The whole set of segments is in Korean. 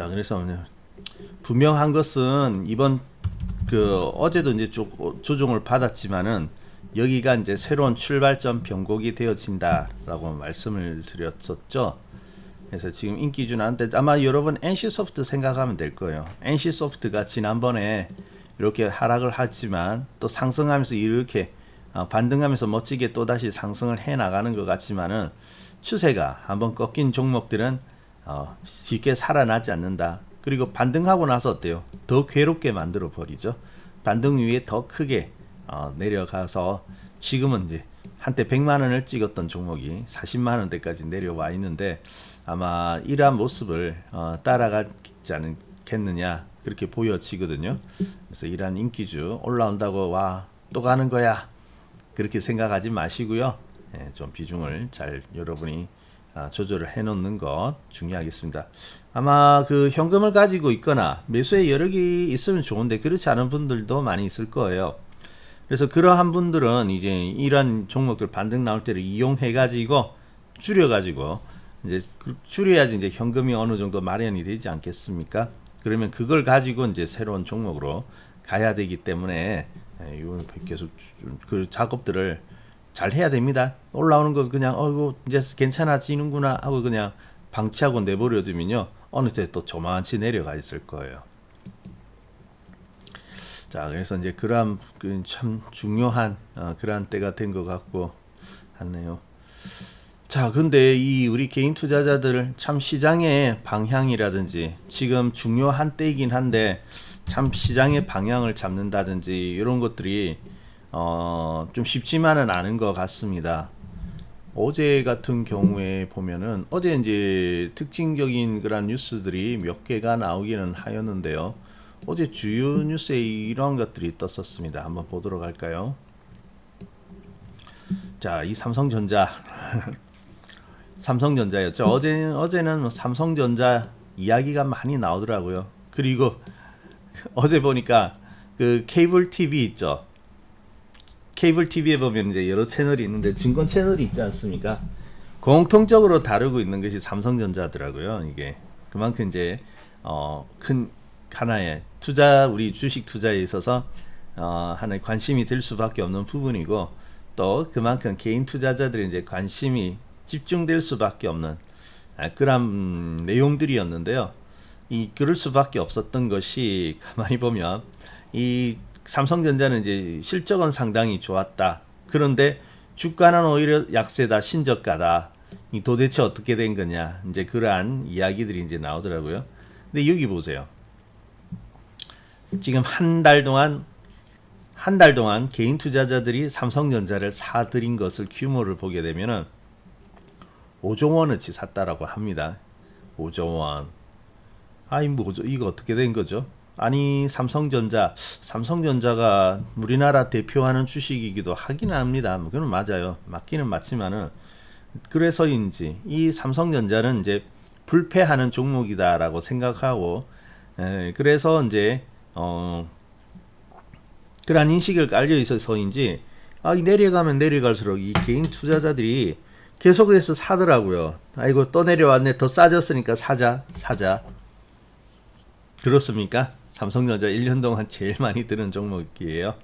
자, 그래서 분명한 것은 이번 어제도 이제 조정을 받았지만은 여기가 이제 새로운 출발점 변곡이 되어진다라고 말씀을 드렸었죠. 그래서 지금 인기주나는데 아마 여러분 NC소프트 생각하면 될 거예요. NC소프트가 지난번에 이렇게 하락을 하지만 또 상승하면서 이렇게 반등하면서 멋지게 또다시 상승을 해 나가는 것 같지만은 추세가 한번 꺾인 종목들은 쉽게 살아나지 않는다. 그리고 반등하고 나서 어때요? 더 괴롭게 만들어 버리죠. 반등 위에 더 크게 내려가서 지금은 이제 한때 100만원을 찍었던 종목이 40만원대까지 내려와 있는데 아마 이러한 모습을 따라가지 않겠느냐 그렇게 보여지거든요. 그래서 이러한 인기주 올라온다고 와 또 가는 거야 그렇게 생각하지 마시고요. 좀 비중을 잘 여러분이 조절을 해 놓는 것 중요하겠습니다. 아마 현금을 가지고 있거나 매수의 여력이 있으면 좋은데 그렇지 않은 분들도 많이 있을 거예요. 그래서 그러한 분들은 이제 이런 종목들 반등 나올 때를 이용해 가지고 줄여 가지고 이제 줄여야지 이제 현금이 어느 정도 마련이 되지 않겠습니까? 그러면 그걸 가지고 이제 새로운 종목으로 가야 되기 때문에 계속 그 작업들을 잘 해야 됩니다. 올라오는 거 그냥 이제 괜찮아지는구나 하고 그냥 방치하고 내버려두면요 어느새 또 조만치 내려가 있을 거예요. 자, 그래서 이제 그러한 참 중요한 그러한 때가 된 것 같고 하네요. 자, 근데 우리 개인 투자자들 참 시장의 방향이라든지 지금 중요한 때이긴 한데 참 시장의 방향을 잡는다든지 이런 것들이 좀 쉽지만은 않은 것 같습니다. 어제 같은 경우에 보면은 어제 이제 특징적인 그런 뉴스들이 몇 개가 나오기는 하였는데요. 어제 주요 뉴스에 이런 것들이 떴었습니다. 한번 보도록 할까요? 자, 이 삼성전자 삼성전자였죠. 어제는 삼성전자 이야기가 많이 나오더라고요. 그리고 어제 보니까 케이블 TV 있죠. 케이블 TV에 보면 이제 여러 채널이 있는데 증권 채널이 있지 않습니까? 공통적으로 다루고 있는 것이 삼성전자더라고요. 이게 그만큼 이제 큰 하나의 우리 주식 투자에 있어서 하나의 관심이 될 수밖에 없는 부분이고 또 그만큼 개인 투자자들이 이제 관심이 집중될 수밖에 없는 그런 내용들이었는데요. 그럴 수밖에 없었던 것이 가만히 보면 이 삼성전자는 이제 실적은 상당히 좋았다. 그런데 주가는 오히려 약세다, 신저가다. 도대체 어떻게 된 거냐? 이제 그러한 이야기들이 이제 나오더라고요. 근데 여기 보세요. 지금 한 달 동안 개인 투자자들이 삼성전자를 사들인 것을 규모를 보게 되면은 5조 원어치 샀다라고 합니다. 5조 원. 이거 어떻게 된 거죠? 아니 삼성전자가 우리나라 대표하는 주식이기도 하긴 합니다. 그건 맞아요. 맞기는 맞지만은 그래서인지 이 삼성전자는 이제 불패하는 종목이다라고 생각하고 그래서 이제 그런 인식을 깔려 있어서인지 내려가면 내려갈수록 이 개인 투자자들이 계속해서 사더라고요. 아이고 또 내려왔네. 더 싸졌으니까 사자. 그렇습니까? 삼성전자 1년 동안 제일 많이 드는 종목이에요.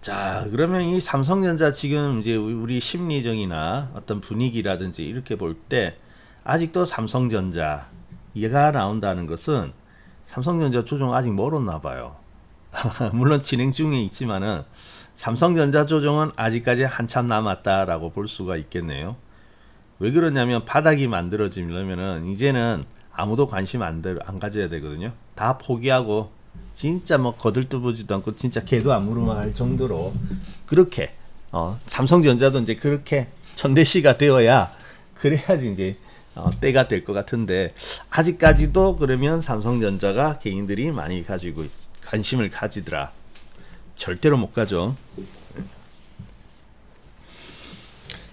자, 그러면 이 삼성전자 지금 이제 우리 심리적이나 어떤 분위기라든지 이렇게 볼 때 아직도 삼성전자 얘가 나온다는 것은 삼성전자 조정 아직 멀었나 봐요. 물론 진행 중에 있지만은 삼성전자 조정은 아직까지 한참 남았다라고 볼 수가 있겠네요. 왜 그러냐면 바닥이 만들어지려면은 이제는 아무도 관심 안 가져야 되거든요. 다 포기하고 진짜 거들떠보지도 않고 진짜 개도 안 물어할 정도로 그렇게 삼성전자도 이제 그렇게 천대시가 되어야 그래야지 이제 때가 될 것 같은데 아직까지도 그러면 삼성전자가 개인들이 많이 가지고 관심을 가지더라. 절대로 못 가죠.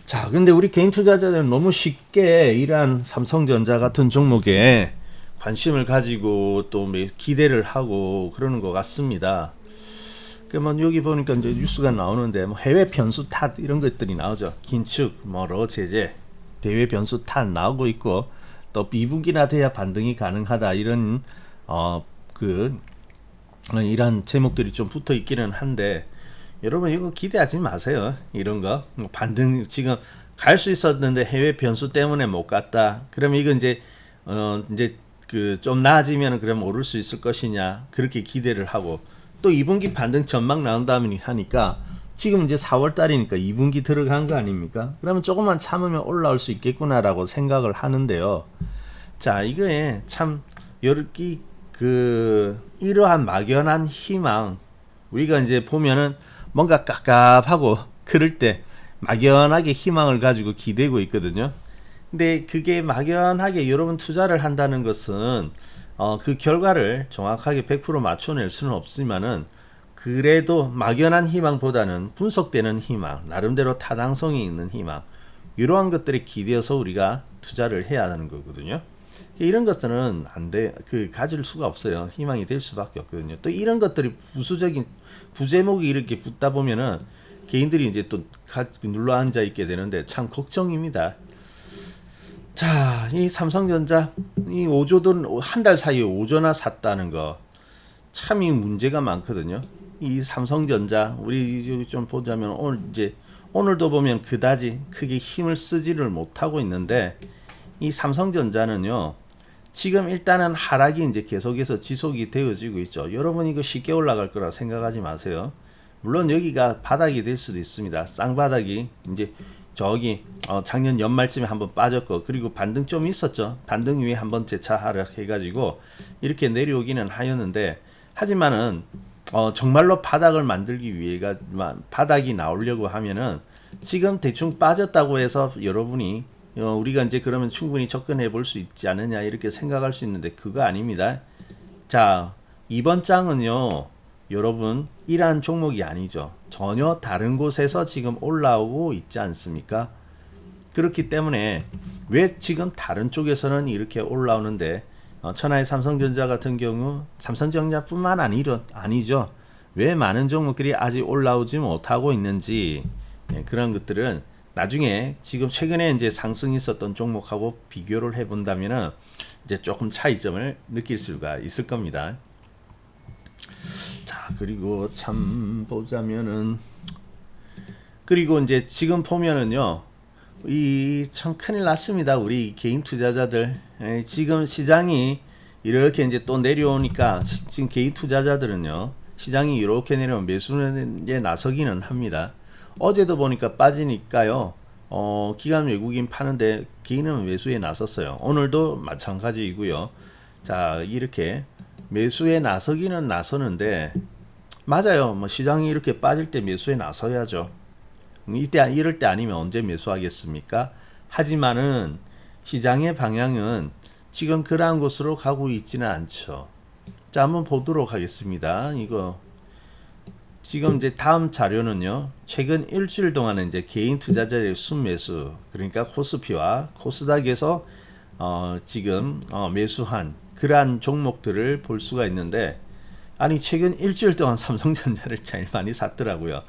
자, 근데 우리 개인 투자자들은 너무 쉽게 이러한 삼성전자 같은 종목에 관심을 가지고 또 기대를 하고 그러는 것 같습니다. 그러면 여기 보니까 이제 뉴스가 나오는데 해외 변수 탓 이런 것들이 나오죠. 긴축, 제재, 대외 변수 탓 나오고 있고 또 2분기나 돼야 반등이 가능하다 이런 이런 제목들이 좀 붙어 있기는 한데 여러분 이거 기대하지 마세요. 이런 거 반등 지금 갈 수 있었는데 해외 변수 때문에 못 갔다. 그러면 이거 이제 이제 그 좀 나아지면 그럼 오를 수 있을 것이냐 그렇게 기대를 하고 또 2분기 반등 전망 나온다면 하니까 지금 이제 4월 달이니까 2분기 들어간 거 아닙니까? 그러면 조금만 참으면 올라올 수 있겠구나라고 생각을 하는데요. 자, 이거에 참 여기 이러한 막연한 희망 우리가 이제 보면은 뭔가 깝깝하고 그럴 때 막연하게 희망을 가지고 기대고 있거든요. 근데 그게 막연하게 여러분 투자를 한다는 것은 그 결과를 정확하게 100% 맞춰낼 수는 없지만은 그래도 막연한 희망보다는 분석되는 희망, 나름대로 타당성이 있는 희망, 이러한 것들이 기대어서 우리가 투자를 해야 하는 거거든요. 이런 것들은 가질 수가 없어요. 희망이 될 수밖에 없거든요. 또 이런 것들이 부수적인 부제목이 이렇게 붙다 보면은 개인들이 이제 또 눌러 앉아 있게 되는데 참 걱정입니다. 자, 이 삼성전자 이 5조 돈 한 달 사이에 5조나 샀다는 거 참 이 문제가 많거든요. 이 삼성전자 우리 좀 보자면 오늘도 보면 그다지 크게 힘을 쓰지를 못하고 있는데 이 삼성전자는요. 지금 일단은 하락이 이제 계속해서 지속이 되어지고 있죠. 여러분 이거 쉽게 올라갈 거라 생각하지 마세요. 물론 여기가 바닥이 될 수도 있습니다. 쌍바닥이 이제 저기 작년 연말쯤에 한번 빠졌고 그리고 반등 좀 있었죠. 반등 위에 한번 재차 하락해가지고 이렇게 내려오기는 하였는데 하지만은 정말로 바닥을 만들기 위해가 바닥이 나오려고 하면은 지금 대충 빠졌다고 해서 여러분이 우리가 이제 그러면 충분히 접근해 볼 수 있지 않느냐 이렇게 생각할 수 있는데 그거 아닙니다. 자, 이번 장은요. 여러분 이러한 종목이 아니죠. 전혀 다른 곳에서 지금 올라오고 있지 않습니까? 그렇기 때문에 왜 지금 다른 쪽에서는 이렇게 올라오는데 천하의 삼성전자 같은 경우 삼성전자뿐만 아니죠. 왜 많은 종목들이 아직 올라오지 못하고 있는지 그런 것들은 나중에 지금 최근에 이제 상승이 있었던 종목하고 비교를 해본다면은 이제 조금 차이점을 느낄 수가 있을 겁니다. 자, 그리고 참 보자면은 그리고 이제 지금 보면은요. 이 참 큰일 났습니다. 우리 개인 투자자들 지금 시장이 이렇게 이제 또 내려오니까 지금 개인 투자자들은요. 시장이 이렇게 내려오면 매수에 나서기는 합니다. 어제도 보니까 빠지니까요. 기관 외국인 파는데 개인은 매수에 나섰어요. 오늘도 마찬가지이고요. 자, 이렇게 매수에 나서기는 나서는데 맞아요. 뭐 시장이 이렇게 빠질 때 매수에 나서야죠. 이럴 때 아니면 언제 매수하겠습니까? 하지만은 시장의 방향은 지금 그러한 곳으로 가고 있지는 않죠. 자, 한번 보도록 하겠습니다. 이거 지금 이제 다음 자료는요. 최근 일주일 동안은 이제 개인 투자자의 순매수, 그러니까 코스피와 코스닥에서 지금 매수한 그러한 종목들을 볼 수가 있는데 아니 최근 일주일 동안 삼성전자를 제일 많이 샀더라고요.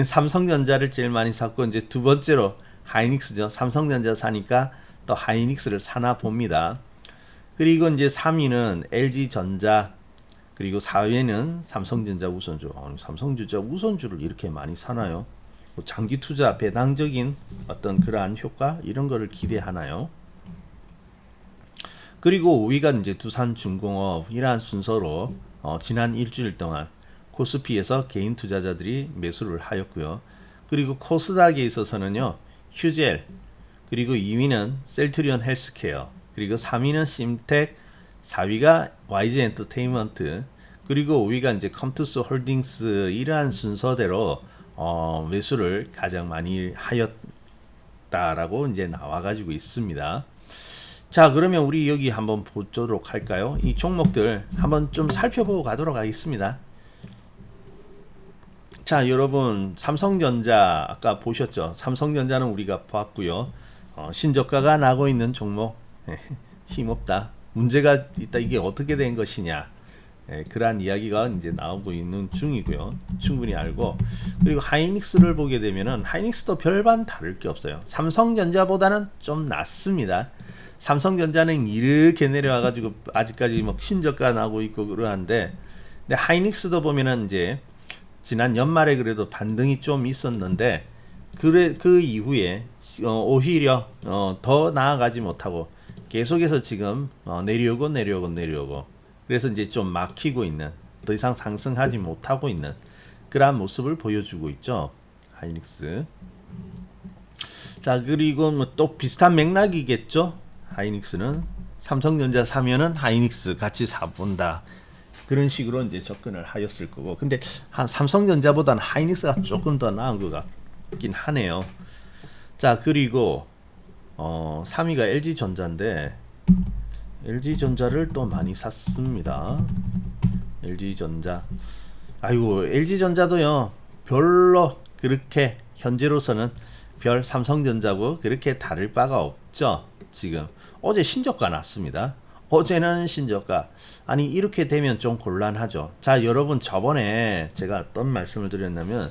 삼성전자를 제일 많이 샀고 이제 두 번째로 하이닉스죠. 삼성전자 사니까 또 하이닉스를 사나 봅니다. 그리고 이제 3위는 LG전자 그리고 4위는 삼성전자 우선주. 삼성전자 우선주를 이렇게 많이 사나요? 뭐 장기 투자 배당적인 어떤 그러한 효과 이런 거를 기대하나요? 그리고 5위가 이제 두산중공업 이러한 순서로 지난 일주일 동안 코스피에서 개인 투자자들이 매수를 하였고요. 그리고 코스닥에 있어서는요. 휴젤 그리고 2위는 셀트리온 헬스케어 그리고 3위는 심텍 4위가 YG 엔터테인먼트 그리고 5위가 이제 컴투스 홀딩스 이러한 순서대로 매수를 가장 많이 하였다라고 이제 나와가지고 있습니다. 자, 그러면 우리 여기 한번 보도록 할까요? 이 종목들 한번 좀 살펴보고 가도록 하겠습니다. 자, 여러분 삼성전자 아까 보셨죠? 삼성전자는 우리가 봤고요. 신저가가 나고 있는 종목 힘없다. 문제가 있다. 이게 어떻게 된 것이냐? 그러한 이야기가 이제 나오고 있는 중이고요. 충분히 알고 그리고 하이닉스를 보게 되면은 하이닉스도 별반 다를 게 없어요. 삼성전자보다는 좀 낫습니다. 삼성전자는 이렇게 내려와가지고 아직까지 막 신저가 나고 있고 그러는데, 근데 하이닉스도 보면은 이제 지난 연말에 그래도 반등이 좀 있었는데, 그래 그 이후에 오히려 더 나아가지 못하고 계속해서 지금 내려오고 그래서 이제 좀 막히고 있는, 더 이상 상승하지 못하고 있는 그러한 모습을 보여주고 있죠, 하이닉스. 자, 그리고 뭐 또 비슷한 맥락이겠죠. 하이닉스는 삼성전자 사면은 하이닉스 같이 사본다, 그런 식으로 이제 접근을 하였을 거고, 근데 한 삼성전자보다는 하이닉스가 조금 더 나은 것 같긴 하네요. 자, 그리고 3위가 LG전자인데, LG전자를 또 많이 샀습니다. LG전자, 아이고, LG전자도요 별로 그렇게 현재로서는 별 삼성전자고 그렇게 다를 바가 없죠. 지금 어제 신저가 났습니다. 어제는 신저가. 아니, 이렇게 되면 좀 곤란하죠. 자, 여러분, 저번에 제가 어떤 말씀을 드렸냐면,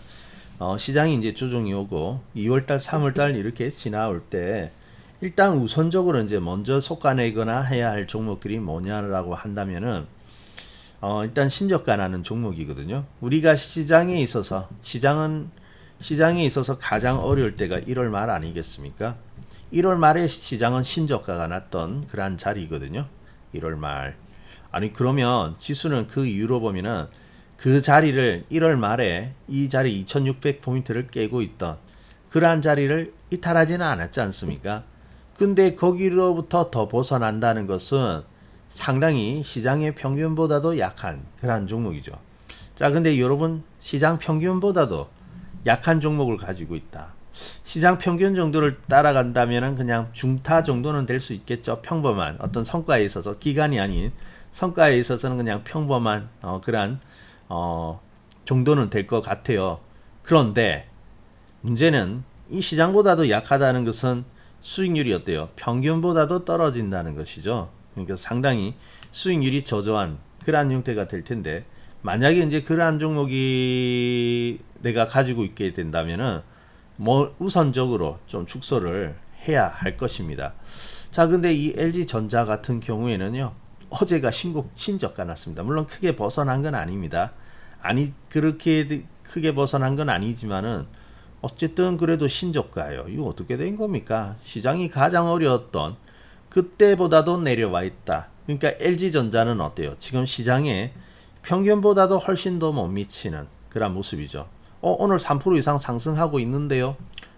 시장이 이제 조정이 오고 2월달 3월달 이렇게 지나올 때 일단 우선적으로 이제 먼저 솎아내거나 해야 할 종목들이 뭐냐라고 한다면은, 일단 신저가 나는 종목이거든요. 우리가 시장에 있어서 가장 어려울 때가 1월 말 아니겠습니까? 1월 말에 시장은 신저가가 났던 그러한 자리거든요. 1월 말. 아니, 그러면 지수는 그 이후로 보면은 그 자리를 1월 말에 이 자리 2600포인트를 깨고 있던 그러한 자리를 이탈하지는 않았지 않습니까? 근데 거기로부터 더 벗어난다는 것은 상당히 시장의 평균보다도 약한 그러한 종목이죠. 자, 근데 여러분, 시장 평균보다도 약한 종목을 가지고 있다. 시장 평균 정도를 따라간다면 그냥 중타 정도는 될 수 있겠죠. 평범한 어떤 성과에 있어서, 기간이 아닌 성과에 있어서는 그냥 평범한 그러한 정도는 될 것 같아요. 그런데 문제는 이 시장보다도 약하다는 것은 수익률이 어때요? 평균보다도 떨어진다는 것이죠. 그러니까 상당히 수익률이 저조한 그러한 형태가 될 텐데, 만약에 이제 그러한 종목이 내가 가지고 있게 된다면은 뭐 우선적으로 좀 축소를 해야 할 것입니다. 자, 근데 이 LG전자 같은 경우에는요, 어제가 신저가 났습니다. 물론 크게 벗어난 건 아닙니다. 그렇게 크게 벗어난 건 아니지만은 어쨌든 그래도 신저가예요. 이거 어떻게 된 겁니까? 시장이 가장 어려웠던 그때보다도 내려와 있다. 그러니까 LG전자는 어때요? 지금 시장에 평균보다도 훨씬 더 못 미치는 그런 모습이죠. 오늘 3% 이상 상승하고 있는데요.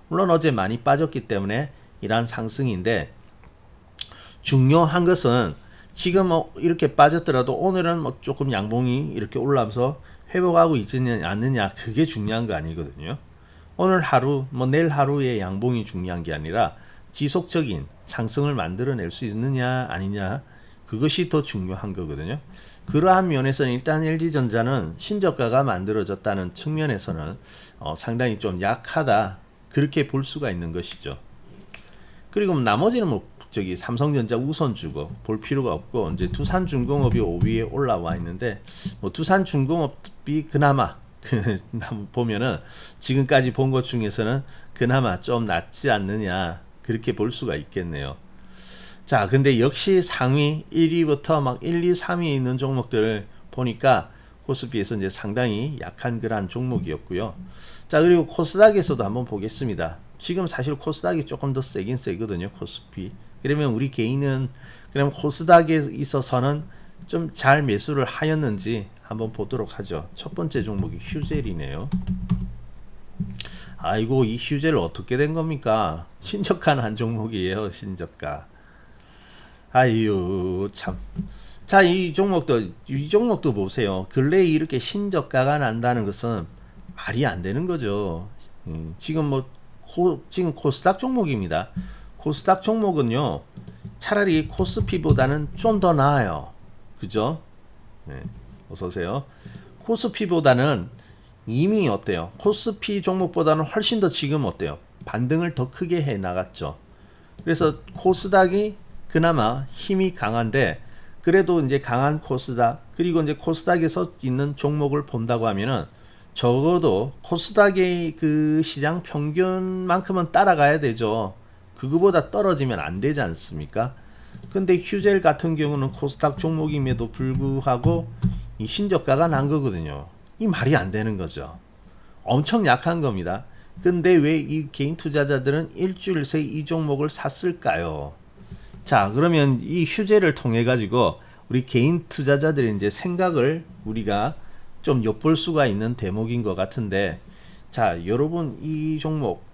물론 어제 많이 빠졌기 때문에 이러한 상승인데, 중요한 것은 지금 이렇게 빠졌더라도 오늘은 조금 양봉이 이렇게 올라와서 회복하고 있지 않느냐, 그게 중요한 거 아니거든요. 오늘 하루, 내일 하루의 양봉이 중요한 게 아니라 지속적인 상승을 만들어낼 수 있느냐 아니냐, 그것이 더 중요한 거거든요. 그러한 면에서는 일단 LG전자는 신저가가 만들어졌다는 측면에서는 상당히 좀 약하다, 그렇게 볼 수가 있는 것이죠. 그리고 나머지는 삼성전자 우선 주고 볼 필요가 없고, 이제 두산중공업이 5위에 올라와 있는데, 두산중공업이 그나마 보면은 지금까지 본 것 중에서는 그나마 좀 낫지 않느냐, 그렇게 볼 수가 있겠네요. 자, 근데 역시 상위 1위부터 1, 2, 3위에 있는 종목들을 보니까 코스피에서 이제 상당히 약한 그러한 종목이었고요. 자, 그리고 코스닥에서도 한번 보겠습니다. 지금 사실 코스닥이 조금 더 세긴 세거든요, 코스피. 그러면 우리 개인은 그럼 코스닥에 있어서는 좀 잘 매수를 하였는지 한번 보도록 하죠. 첫 번째 종목이 휴젤이네요. 아이고, 이 휴젤 어떻게 된 겁니까? 신저가 한 종목이에요, 신저가. 아유, 참. 자, 이 종목도 보세요. 근래에 이렇게 신저가가 난다는 것은 말이 안 되는 거죠. 지금 지금 코스닥 종목입니다. 코스닥 종목은요, 차라리 코스피보다는 좀 더 나아요. 그죠? 네, 어서오세요. 코스피보다는 이미 어때요? 코스피 종목보다는 훨씬 더 지금 어때요? 반등을 더 크게 해 나갔죠. 그래서 코스닥이 그나마 힘이 강한데, 그래도 이제 강한 코스닥, 그리고 이제 코스닥에서 있는 종목을 본다고 하면은 적어도 코스닥의 그 시장 평균만큼은 따라가야 되죠. 그거보다 떨어지면 안 되지 않습니까? 근데 휴젤 같은 경우는 코스닥 종목임에도 불구하고 이 신저가가 난 거거든요. 이 말이 안 되는 거죠. 엄청 약한 겁니다. 근데 왜 이 개인 투자자들은 일주일 새에 이 종목을 샀을까요? 자, 그러면 이 휴재를 통해 가지고 우리 개인 투자자들의 이제 생각을 우리가 좀 엿볼 수가 있는 대목인 것 같은데, 자, 여러분 이 종목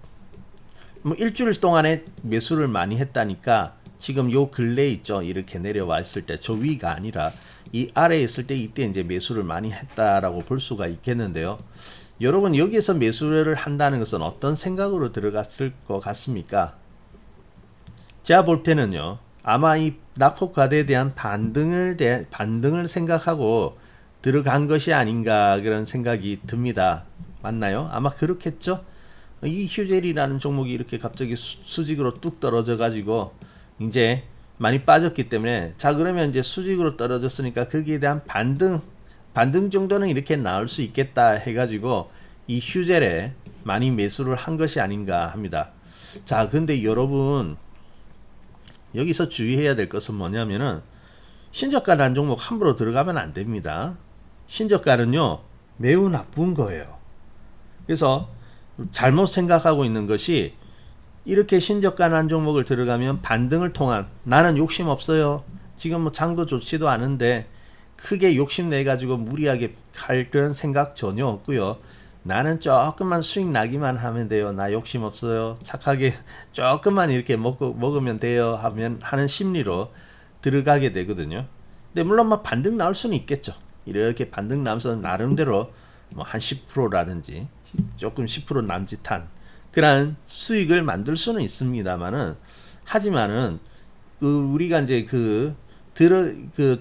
뭐 일주일 동안에 매수를 많이 했다니까 지금 요 근래 있죠. 이렇게 내려와 있을 때 저 위가 아니라 이 아래에 있을 때 이때 이제 매수를 많이 했다라고 볼 수가 있겠는데요. 여러분 여기에서 매수를 한다는 것은 어떤 생각으로 들어갔을 것 같습니까? 제가 볼 때는요. 아마 이 낙폭과대에 대한 반등을 생각하고 들어간 것이 아닌가 그런 생각이 듭니다. 맞나요? 아마 그렇겠죠? 이 휴젤이라는 종목이 이렇게 갑자기 수직으로 뚝 떨어져 가지고 이제 많이 빠졌기 때문에, 자 그러면 이제 수직으로 떨어졌으니까 거기에 대한 반등 정도는 이렇게 나올 수 있겠다 해가지고 이 휴젤에 많이 매수를 한 것이 아닌가 합니다. 자 근데 여러분 여기서 주의해야 될 것은 뭐냐면은 신저가라는 종목 함부로 들어가면 안 됩니다. 신저가는요 매우 나쁜 거예요. 그래서 잘못 생각하고 있는 것이, 이렇게 신저가라는 종목을 들어가면 반등을 통한, 나는 욕심 없어요. 지금 뭐 장도 좋지도 않은데 크게 욕심내 가지고 무리하게 할 그런 생각 전혀 없고요. 나는 조금만 수익 나기만 하면 돼요. 나 욕심 없어요. 착하게 조금만 이렇게 먹으면 돼요. 하는 심리로 들어가게 되거든요. 근데 물론 뭐 반등 나올 수는 있겠죠. 이렇게 반등 나면서 나름대로 뭐 한 10%라든지 조금 10% 남짓한 그런 수익을 만들 수는 있습니다만은, 하지만은 우리가 이제 그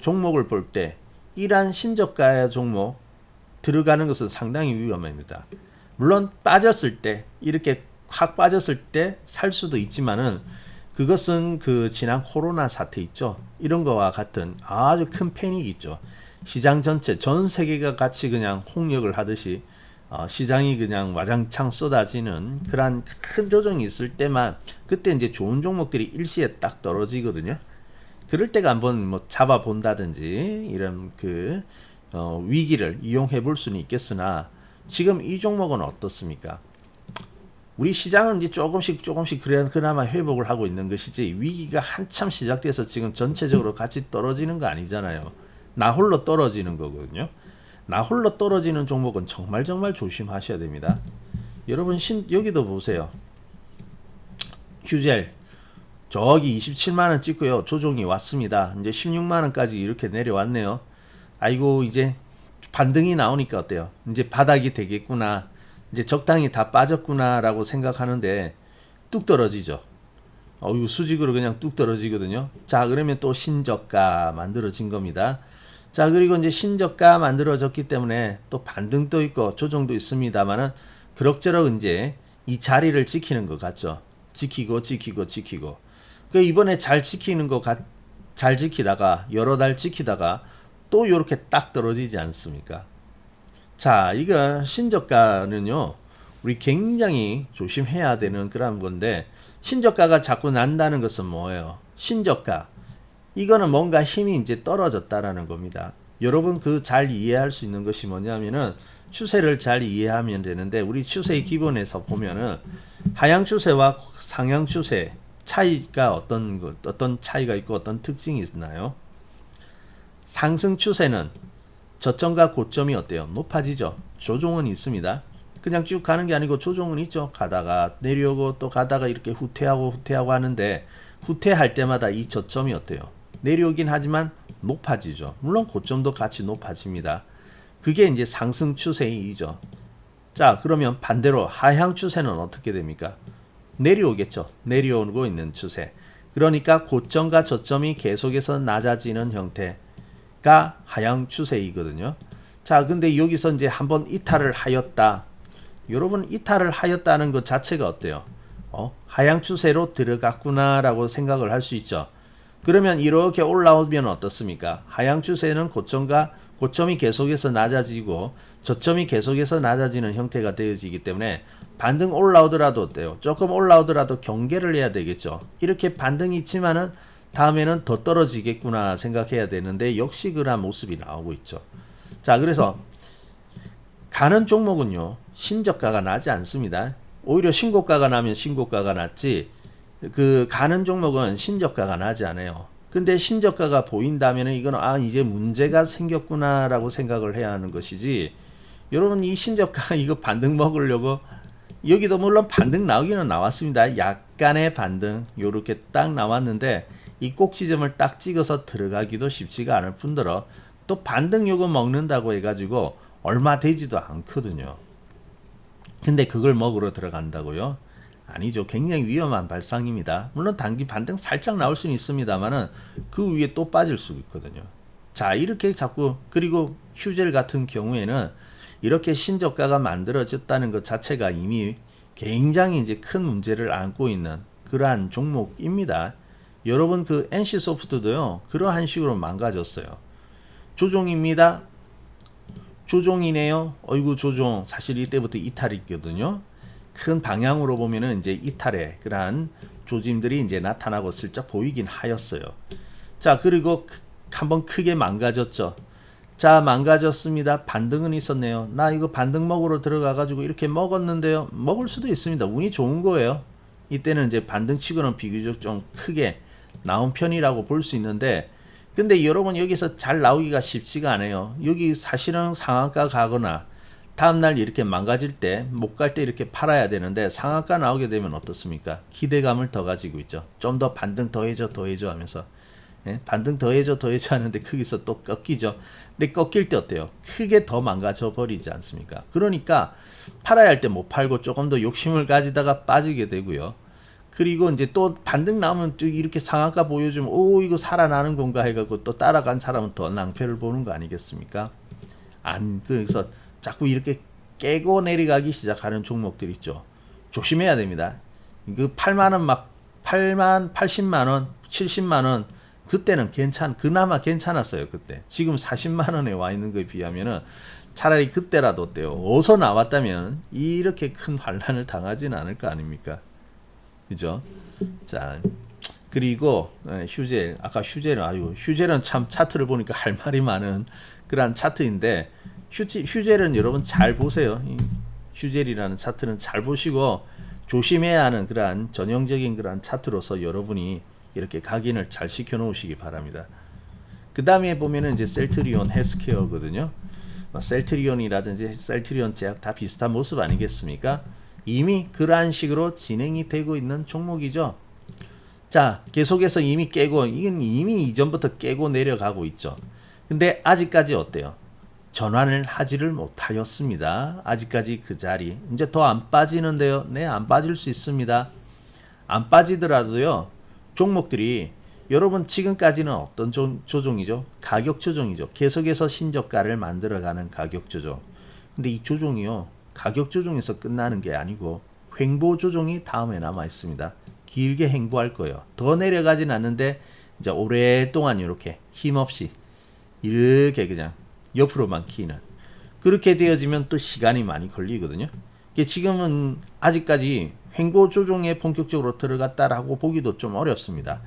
종목을 볼 때 이러한 신저가 종목 들어가는 것은 상당히 위험합니다. 물론 빠졌을 때 이렇게 확 빠졌을 때 살 수도 있지만은, 그것은 그 지난 코로나 사태 있죠. 이런 거와 같은 아주 큰 패닉이 있죠. 시장 전체 전 세계가 같이 그냥 홍역을 하듯이 시장이 그냥 와장창 쏟아지는 그런 큰 조정이 있을 때만, 그때 이제 좋은 종목들이 일시에 딱 떨어지거든요. 그럴 때가 한번 뭐 잡아 본다든지 이런 위기를 이용해 볼 수는 있겠으나, 지금 이 종목은 어떻습니까? 우리 시장은 이제 조금씩 그나마 회복을 하고 있는 것이지, 위기가 한참 시작돼서 지금 전체적으로 같이 떨어지는 거 아니잖아요. 나 홀로 떨어지는 거거든요. 나 홀로 떨어지는 종목은 정말 조심하셔야 됩니다. 여러분 여기도 보세요. 휴젤 저기 27만원 찍고요. 조정이 왔습니다. 이제 16만원까지 이렇게 내려왔네요. 아이고 이제 반등이 나오니까 어때요? 이제 바닥이 되겠구나. 이제 적당히 다 빠졌구나 라고 생각하는데 뚝 떨어지죠. 수직으로 그냥 뚝 떨어지거든요. 자 그러면 또 신저가 만들어진 겁니다. 자 그리고 이제 신저가 만들어졌기 때문에 또 반등도 있고 조정도 있습니다만은, 그럭저럭 이제 이 자리를 지키는 것 같죠. 지키고 그 이번에 잘 지키다가 여러 달 지키다가 또 이렇게 딱 떨어지지 않습니까? 자 이거 신저가는요 우리 굉장히 조심해야 되는 그런 건데, 신저가가 자꾸 난다는 것은 뭐예요? 신저가 이거는 뭔가 힘이 이제 떨어졌다라는 겁니다. 여러분 잘 이해할 수 있는 것이 뭐냐면은, 추세를 잘 이해하면 되는데, 우리 추세의 기본에서 보면은 하향 추세와 상향 추세 차이가 어떤 차이가 있고 어떤 특징이 있나요? 상승 추세는 저점과 고점이 어때요? 높아지죠. 조정은 있습니다. 그냥 쭉 가는 게 아니고 조정은 있죠. 가다가 내려오고 또 가다가 이렇게 후퇴하고 하는데, 후퇴할 때마다 이 저점이 어때요? 내려오긴 하지만 높아지죠. 물론 고점도 같이 높아집니다. 그게 이제 상승 추세이죠. 자 그러면 반대로 하향 추세는 어떻게 됩니까? 내려오겠죠. 내려오고 있는 추세. 그러니까 고점과 저점이 계속해서 낮아지는 형태가 하향 추세이거든요. 자 근데 여기서 이제 한번 이탈을 하였다. 여러분 이탈을 하였다는 것 자체가 어때요? 하향 추세로 들어갔구나 라고 생각을 할 수 있죠. 그러면 이렇게 올라오면 어떻습니까? 하향 추세는 고점이 계속해서 낮아지고 저점이 계속해서 낮아지는 형태가 되어지기 때문에, 반등 올라오더라도 어때요? 조금 올라오더라도 경계를 해야 되겠죠. 이렇게 반등이 있지만은 다음에는 더 떨어지겠구나 생각해야 되는데 역시 그러한 모습이 나오고 있죠. 자, 그래서 가는 종목은요 신저가가 나지 않습니다. 오히려 신고가가 나면 신고가가 났지, 그 가는 종목은 신저가가 나지 않아요. 근데 신저가가 보인다면 이건 이제 문제가 생겼구나라고 생각을 해야 하는 것이지, 여러분 이 신저가 이거 반등 먹으려고, 여기도 물론 반등 나오기는 나왔습니다. 약간의 반등 요렇게 딱 나왔는데 이 꼭지점을 딱 찍어서 들어가기도 쉽지가 않을 뿐더러 또 반등 요거 먹는다고 해가지고 얼마 되지도 않거든요. 근데 그걸 먹으러 들어간다고요? 아니죠. 굉장히 위험한 발상입니다. 물론 단기 반등 살짝 나올 수는 있습니다만은 그 위에 또 빠질 수 있거든요. 자, 이렇게 자꾸, 그리고 휴젤 같은 경우에는 이렇게 신저가가 만들어졌다는 것 자체가 이미 굉장히 이제 큰 문제를 안고 있는 그러한 종목입니다. 여러분 그 NC소프트도요 그러한 식으로 망가졌어요. 조종입니다. 조종이네요. 어이구 조종. 사실 이때부터 이탈이거든요. 큰 방향으로 보면은 이제 이탈의 그러한 조짐들이 이제 나타나고 슬쩍 보이긴 하였어요. 자, 그리고 한번 크게 망가졌죠. 자, 망가졌습니다. 반등은 있었네요. 나 이거 반등 먹으러 들어가 가지고 이렇게 먹었는데요. 먹을 수도 있습니다. 운이 좋은 거예요. 이때는 이제 반등 치고는 비교적 좀 크게 나온 편이라고 볼 수 있는데, 근데 여러분 여기서 잘 나오기가 쉽지가 않아요. 여기 사실은 상한가 가거나 다음날 이렇게 망가질 때, 못 갈 때 이렇게 팔아야 되는데 상한가 나오게 되면 어떻습니까? 기대감을 더 가지고 있죠. 좀 더 반등 더 해줘 하면서, 예? 반등 더 해줘 하는데 거기서 또 꺾이죠. 근데 꺾일 때 어때요? 크게 더 망가져 버리지 않습니까? 그러니까 팔아야 할 때 못 팔고 조금 더 욕심을 가지다가 빠지게 되고요. 그리고 이제 또 반등 나오면 또 이렇게 상한가 보여주면 오 이거 살아나는 건가 해갖고 또 따라간 사람은 더 낭패를 보는 거 아니겠습니까? 그래서 자꾸 이렇게 깨고 내려가기 시작하는 종목들 있죠. 조심해야 됩니다. 그 8만원 막 8만 80만원 70만원 그때는 그나마 괜찮았어요. 그때 지금 40만원에 와 있는 거에 비하면은 차라리 그때라도 어때요? 어서 나왔다면 이렇게 큰 환란을 당하지는 않을 거 아닙니까? 그죠? 자, 그리고 휴젤, 아까 휴젤은 참 차트를 보니까 할 말이 많은 그런 차트인데, 휴젤은 여러분 잘 보세요. 휴젤이라는 차트는 잘 보시고 조심해야 하는 그러한 전형적인 그러한 차트로서 여러분이 이렇게 각인을 잘 시켜 놓으시기 바랍니다. 그 다음에 보면은 이제 셀트리온 헬스케어거든요. 셀트리온이라든지 셀트리온 제약 다 비슷한 모습 아니겠습니까? 이미 그러한 식으로 진행이 되고 있는 종목이죠. 자, 계속해서 이미 깨고, 이건 이미 이전부터 깨고 내려가고 있죠. 근데 아직까지 어때요? 전환을 하지를 못하였습니다. 아직까지 그 자리. 이제 더 안 빠지는데요. 네, 안 빠질 수 있습니다. 안 빠지더라도요, 종목들이 여러분 지금까지는 어떤 조종이죠? 가격 조종이죠. 계속해서 신저가를 만들어가는 가격 조종. 근데 이 조종이요, 가격 조종에서 끝나는 게 아니고 횡보 조종이 다음에 남아 있습니다. 길게 횡보할 거예요. 더 내려가진 않는데 이제 오랫동안 이렇게 힘없이 이렇게 그냥 옆으로만 키는, 그렇게 되어지면 또 시간이 많이 걸리거든요. 지금은 아직까지 횡보 조종에 본격적으로 들어갔다라고 보기도 좀 어렵습니다.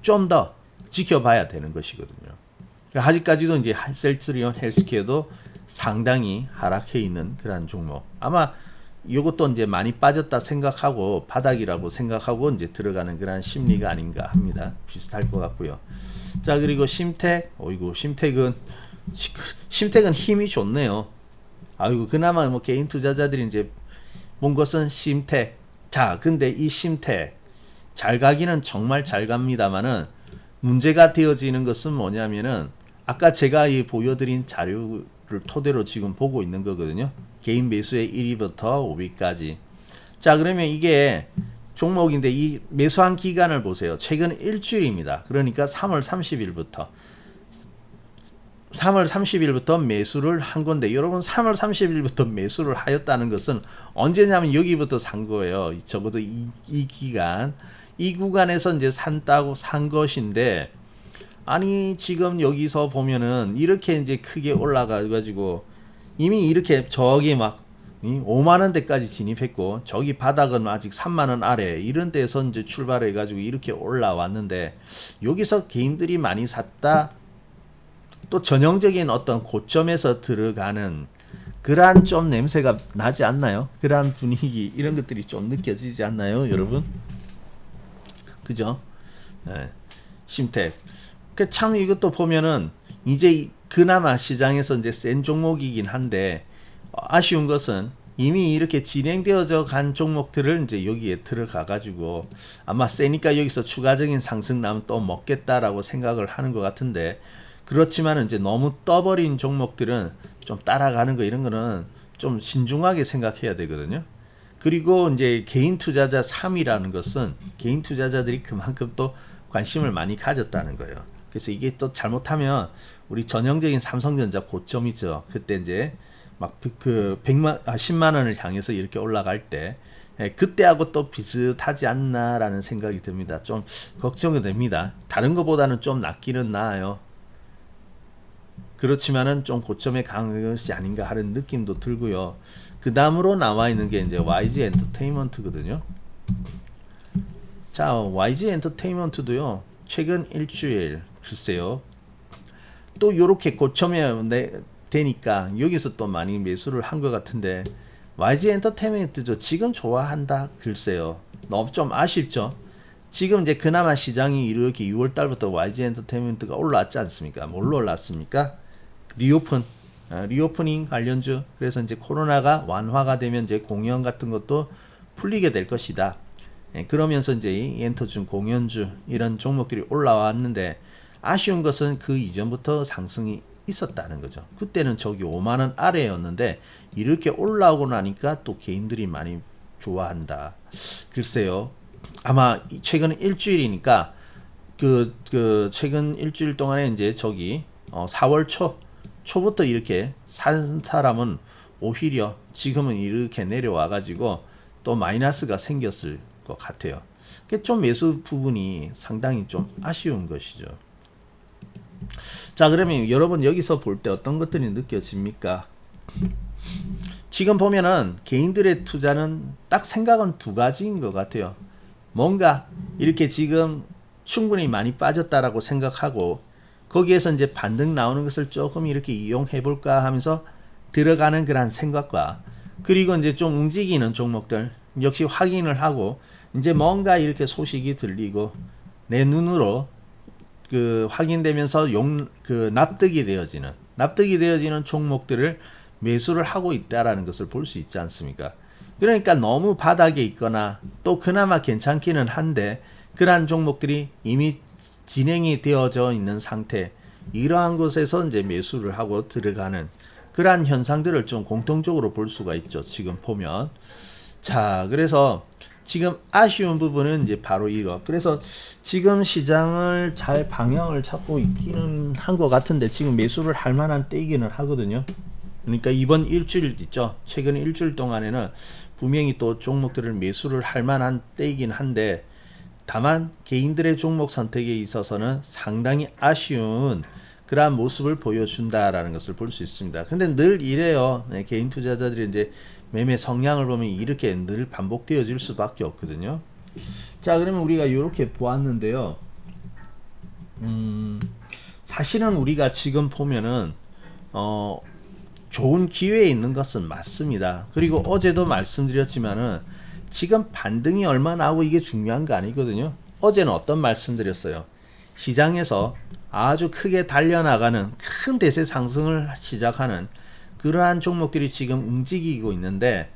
좀 더 지켜봐야 되는 것이거든요. 아직까지도 이제 셀트리온 헬스케어도 상당히 하락해 있는 그런 종목. 아마 이것도 이제 많이 빠졌다 생각하고 바닥이라고 생각하고 이제 들어가는 그런 심리가 아닌가 합니다. 비슷할 것 같고요. 자, 그리고 심택, 심택은 힘이 좋네요. 아이고, 그나마 뭐 개인 투자자들이 이제 본 것은 심택. 자, 근데 이 심택 잘 가기는 정말 잘 갑니다만은 문제가 되어지는 것은 뭐냐면은 아까 제가 이 보여드린 자료를 토대로 지금 보고 있는 거거든요. 개인 매수의 1위부터 5위까지. 자, 그러면 이게 종목인데 이 매수한 기간을 보세요. 최근 일주일입니다. 그러니까 3월 30일부터 매수를 한 건데, 여러분 3월 30일부터 매수를 하였다는 것은 언제냐면 여기부터 산 거예요. 적어도 이 기간, 이 구간에서 이제 산 것인데, 아니 지금 여기서 보면은 이렇게 이제 크게 올라가 가지고 이미 이렇게 저기 막 5만 원대까지 진입했고 저기 바닥은 아직 3만 원 아래 이런 데서 이제 출발해 가지고 이렇게 올라왔는데 여기서 개인들이 많이 샀다. 또 전형적인 어떤 고점에서 들어가는 그러한 좀 냄새가 나지 않나요? 그러한 분위기 이런 것들이 좀 느껴지지 않나요, 여러분? 그죠? 네. 심택. 참 이것도 보면은 이제 그나마 시장에서 이제 센 종목이긴 한데 아쉬운 것은 이미 이렇게 진행되어져 간 종목들을 이제 여기에 들어가 가지고 아마 세니까 여기서 추가적인 상승 나면 또 먹겠다라고 생각을 하는 것 같은데 그렇지만 이제 너무 떠버린 종목들은 좀 따라가는 거 이런 거는 좀 신중하게 생각해야 되거든요. 그리고 이제 개인 투자자 3위라는 것은 개인 투자자들이 그만큼 또 관심을 많이 가졌다는 거예요. 그래서 이게 또 잘못하면 우리 전형적인 삼성전자 고점이죠. 그때 이제 막 그 10만 원을 향해서 이렇게 올라갈 때 그때하고 또 비슷하지 않나라는 생각이 듭니다. 좀 걱정이 됩니다. 다른 것보다는 좀 낫기는 나아요. 그렇지만은 좀 고점에 강한 것이 아닌가 하는 느낌도 들고요. 그 다음으로 나와 있는 게 이제 YG 엔터테인먼트거든요. 자, YG 엔터테인먼트도요. 최근 일주일 글쎄요. 또 요렇게 고점에 되니까 여기서 또 많이 매수를 한 것 같은데 YG 엔터테인먼트도 지금 좋아한다 글쎄요. 너무 좀 아쉽죠. 지금 이제 그나마 시장이 이렇게 6월 달부터 YG 엔터테인먼트가 올라왔지 않습니까? 뭘로 올랐습니까? 리오프닝 관련주. 그래서 이제 코로나가 완화가 되면 이제 공연 같은 것도 풀리게 될 것이다. 그러면서 이제 이 엔터준 공연주 이런 종목들이 올라왔는데 아쉬운 것은 그 이전부터 상승이 있었다는 거죠. 그때는 저기 5만 원 아래였는데 이렇게 올라오고 나니까 또 개인들이 많이 좋아한다. 글쎄요. 아마 최근 일주일이니까 그 최근 일주일 동안에 이제 저기 4월 초부터 이렇게 산 사람은 오히려 지금은 이렇게 내려와 가지고 또 마이너스가 생겼을 것 같아요. 좀 매수 부분이 상당히 좀 아쉬운 것이죠. 자, 그러면 여러분 여기서 볼 때 어떤 것들이 느껴집니까? 지금 보면은 개인들의 투자는 딱 생각은 두 가지인 것 같아요. 뭔가 이렇게 지금 충분히 많이 빠졌다라고 생각하고 거기에서 이제 반등 나오는 것을 조금 이렇게 이용해 볼까 하면서 들어가는 그런 생각과 그리고 이제 좀 움직이는 종목들 역시 확인을 하고 이제 뭔가 이렇게 소식이 들리고 내 눈으로 확인되면서 납득이 되어지는 종목들을 매수를 하고 있다라는 것을 볼 수 있지 않습니까? 그러니까 너무 바닥에 있거나 또 그나마 괜찮기는 한데 그러한 종목들이 이미 진행이 되어져 있는 상태 이러한 곳에서 이제 매수를 하고 들어가는 그러한 현상들을 좀 공통적으로 볼 수가 있죠. 지금 보면 자 그래서 지금 아쉬운 부분은 이제 바로 이거. 그래서 지금 시장을 잘 방향을 찾고 있기는 한 것 같은데 지금 매수를 할 만한 때이기는 하거든요. 그러니까 이번 일주일 있죠. 최근 일주일 동안에는 분명히 또 종목들을 매수를 할 만한 때이긴 한데 다만 개인들의 종목 선택에 있어서는 상당히 아쉬운 그러한 모습을 보여준다라는 것을 볼 수 있습니다. 근데 늘 이래요. 개인 투자자들이 이제 매매 성향을 보면 이렇게 늘 반복되어질 수밖에 없거든요. 자, 그러면 우리가 이렇게 보았는데요. 사실은 우리가 지금 보면은 좋은 기회에 있는 것은 맞습니다. 그리고 어제도 말씀드렸지만은 지금 반등이 얼마 나오고 이게 중요한 거 아니거든요. 어제는 어떤 말씀드렸어요. 시장에서 아주 크게 달려나가는 큰 대세 상승을 시작하는 그러한 종목들이 지금 움직이고 있는데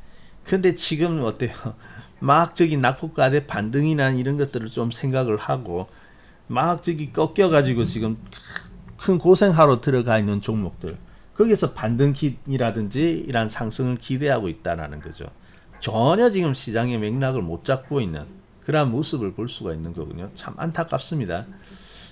근데 지금 어때요? 막 저기 낙폭과대 반등이 난 이런 것들을 좀 생각을 하고 막 저기 꺾여 가지고 지금 큰 고생하러 들어가 있는 종목들 거기서 반등이라든지 이런 상승을 기대하고 있다는 거죠. 전혀 지금 시장의 맥락을 못 잡고 있는 그런 모습을 볼 수가 있는 거군요. 참 안타깝습니다.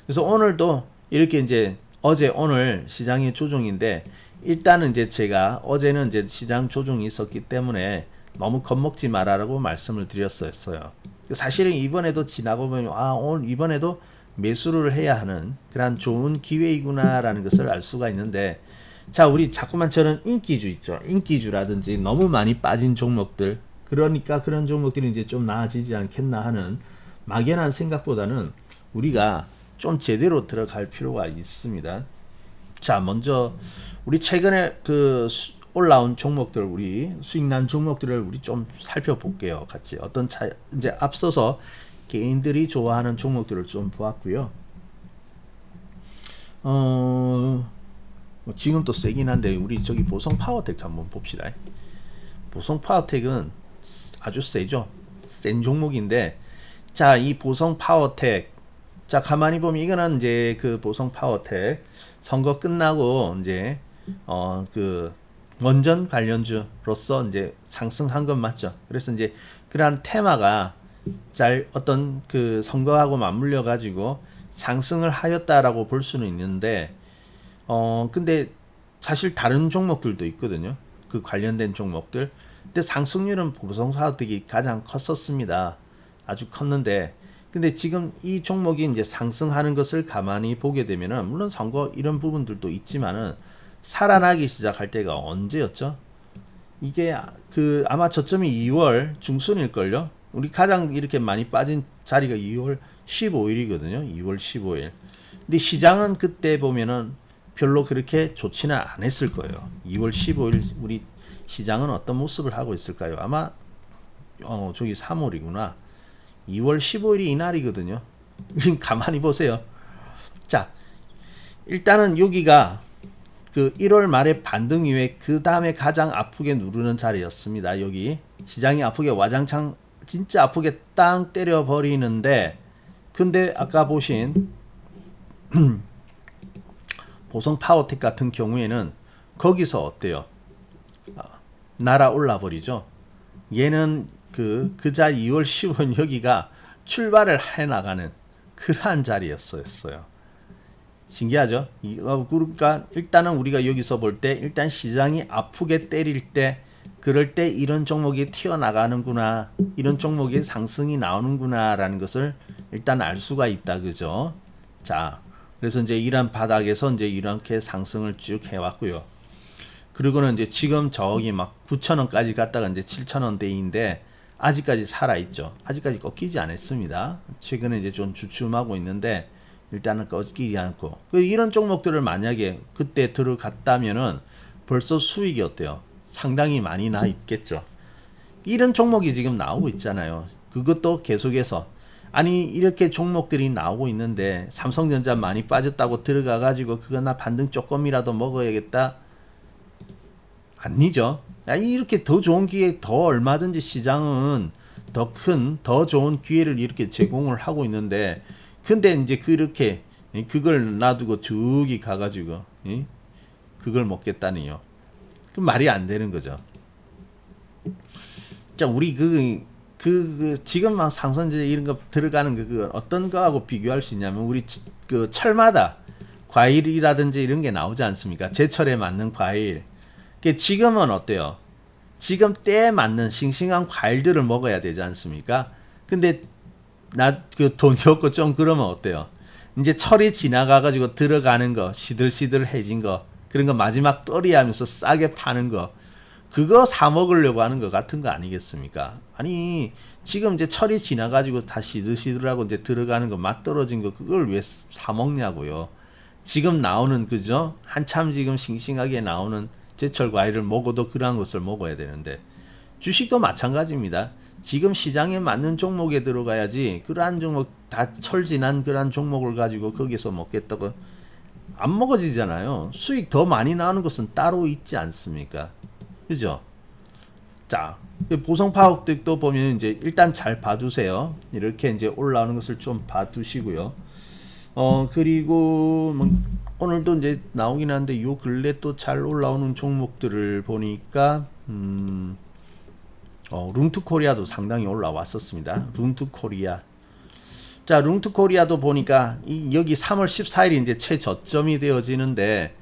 그래서 오늘도 이렇게 이제 어제 오늘 시장의 조정인데 일단은 이제 제가 어제는 이제 시장 조정이 있었기 때문에 너무 겁먹지 말아라고 말씀을 드렸었어요. 사실은 이번에도 지나고 보면 오늘 이번에도 매수를 해야 하는 그런 좋은 기회이구나라는 것을 알 수가 있는데 자, 우리 자꾸만 저런 인기주 있죠. 인기주라든지 너무 많이 빠진 종목들. 그러니까 그런 종목들이 이제 좀 나아지지 않겠나 하는 막연한 생각보다는 우리가 좀 제대로 들어갈 필요가 있습니다. 자, 먼저 우리 최근에 그 올라온 종목들, 우리 수익난 종목들을 우리 좀 살펴볼게요. 같이 어떤 이제 앞서서 개인들이 좋아하는 종목들을 좀 보았고요. 지금 또 세긴 한데 우리 저기 보성 파워텍 한번 봅시다. 보성 파워텍은 아주 세죠. 센 종목인데, 자, 이 보성 파워텍, 자, 가만히 보면 이거는 이제 그 보성 파워텍 선거 끝나고 이제 그 원전 관련주로서 이제 상승한 건 맞죠. 그래서 이제 그러한 테마가 잘 어떤 그 선거하고 맞물려 가지고 상승을 하였다라고 볼 수는 있는데, 근데 사실 다른 종목들도 있거든요. 그 관련된 종목들. 근데 상승률은 보성사업이 가장 컸었습니다. 아주 컸는데, 근데 지금 이 종목이 이제 상승하는 것을 가만히 보게 되면은, 물론 선거 이런 부분들도 있지만은, 살아나기 시작할 때가 언제였죠? 이게 그 아마 저점이 2월 중순일걸요? 우리 가장 이렇게 많이 빠진 자리가 2월 15일이거든요. 2월 15일. 근데 시장은 그때 보면은 별로 그렇게 좋지는 않았을 거예요. 2월 15일 우리 시장은 어떤 모습을 하고 있을까요? 아마 저기 3월이구나. 2월 15일이 이날이거든요. 가만히 보세요. 자, 일단은 여기가 그 1월 말에 반등 이후에 그 다음에 가장 아프게 누르는 자리였습니다. 여기 시장이 아프게 와장창 진짜 아프게 땅 때려 버리는데, 근데 아까 보신 보성 파워텍 같은 경우에는 거기서 어때요? 날아 올라 버리죠. 얘는 그자 2월 10원 여기가 출발을 해 나가는 그러한 자리였어요. 신기하죠? 그러니까 일단은 우리가 여기서 볼 때 일단 시장이 아프게 때릴 때, 그럴 때 이런 종목이 튀어나가는구나, 이런 종목이 상승이 나오는구나 라는 것을 일단 알 수가 있다. 그죠? 자, 그래서 이제 이런 바닥에서 이제 이렇게 상승을 쭉 해왔고요. 그리고는 이제 지금 저기 막 9,000원까지 갔다가 이제 7,000원대인데 아직까지 살아있죠. 아직까지 꺾이지 않았습니다. 최근에 이제 좀 주춤하고 있는데 일단은 꺾이지 않고, 이런 종목들을 만약에 그때 들어갔다면은 벌써 수익이 어때요? 상당히 많이 나 있겠죠. 이런 종목이 지금 나오고 있잖아요. 그것도 계속해서, 아니 이렇게 종목들이 나오고 있는데 삼성전자 많이 빠졌다고 들어가 가지고 그거 나 반등 조금이라도 먹어야겠다, 아니죠. 이렇게 더 좋은 기회, 더 얼마든지 시장은 더 큰, 더 좋은 기회를 이렇게 제공을 하고 있는데, 근데 이제 그렇게 그걸 놔두고 저기 가가지고 그걸 먹겠다니요. 그 말이 안 되는 거죠. 자, 우리 지금 막 상선제 이런 거 들어가는 그 어떤 거하고 비교할 수 있냐면, 우리 그 철마다 과일이라든지 이런 게 나오지 않습니까? 제철에 맞는 과일. 지금은 어때요? 지금 때에 맞는 싱싱한 과일들을 먹어야 되지 않습니까? 근데 나 그 돈이 없고 좀 그러면 어때요? 이제 철이 지나가가지고 들어가는 거, 시들시들해진 거, 그런 거 마지막 떨이 하면서 싸게 파는 거, 그거 사 먹으려고 하는 것 같은 거 아니겠습니까? 아니, 지금 이제 철이 지나가지고 다 시들시들하고 이제 들어가는 거, 맛 떨어진 거, 그걸 왜 사 먹냐고요? 지금 나오는, 그죠? 한참 지금 싱싱하게 나오는 제철 과일을 먹어도 그러한 것을 먹어야 되는데, 주식도 마찬가지입니다. 지금 시장에 맞는 종목에 들어가야지, 그러한 종목 다 철진한 그러한 종목을 가지고 거기서 먹겠다고 안 먹어지잖아요. 수익 더 많이 나오는 것은 따로 있지 않습니까? 그죠? 자, 보성 파워텍도 보면 이제 일단 잘 봐두세요. 이렇게 이제 올라오는 것을 좀 봐두시고요. 그리고 뭐 오늘도 이제 나오긴 하는데 요 근래 또 잘 올라오는 종목들을 보니까 룽투코리아도 상당히 올라왔었습니다. 룽투코리아. 자, 룽투코리아도 보니까 여기 3월 14일이 이제 최저점이 되어지는데,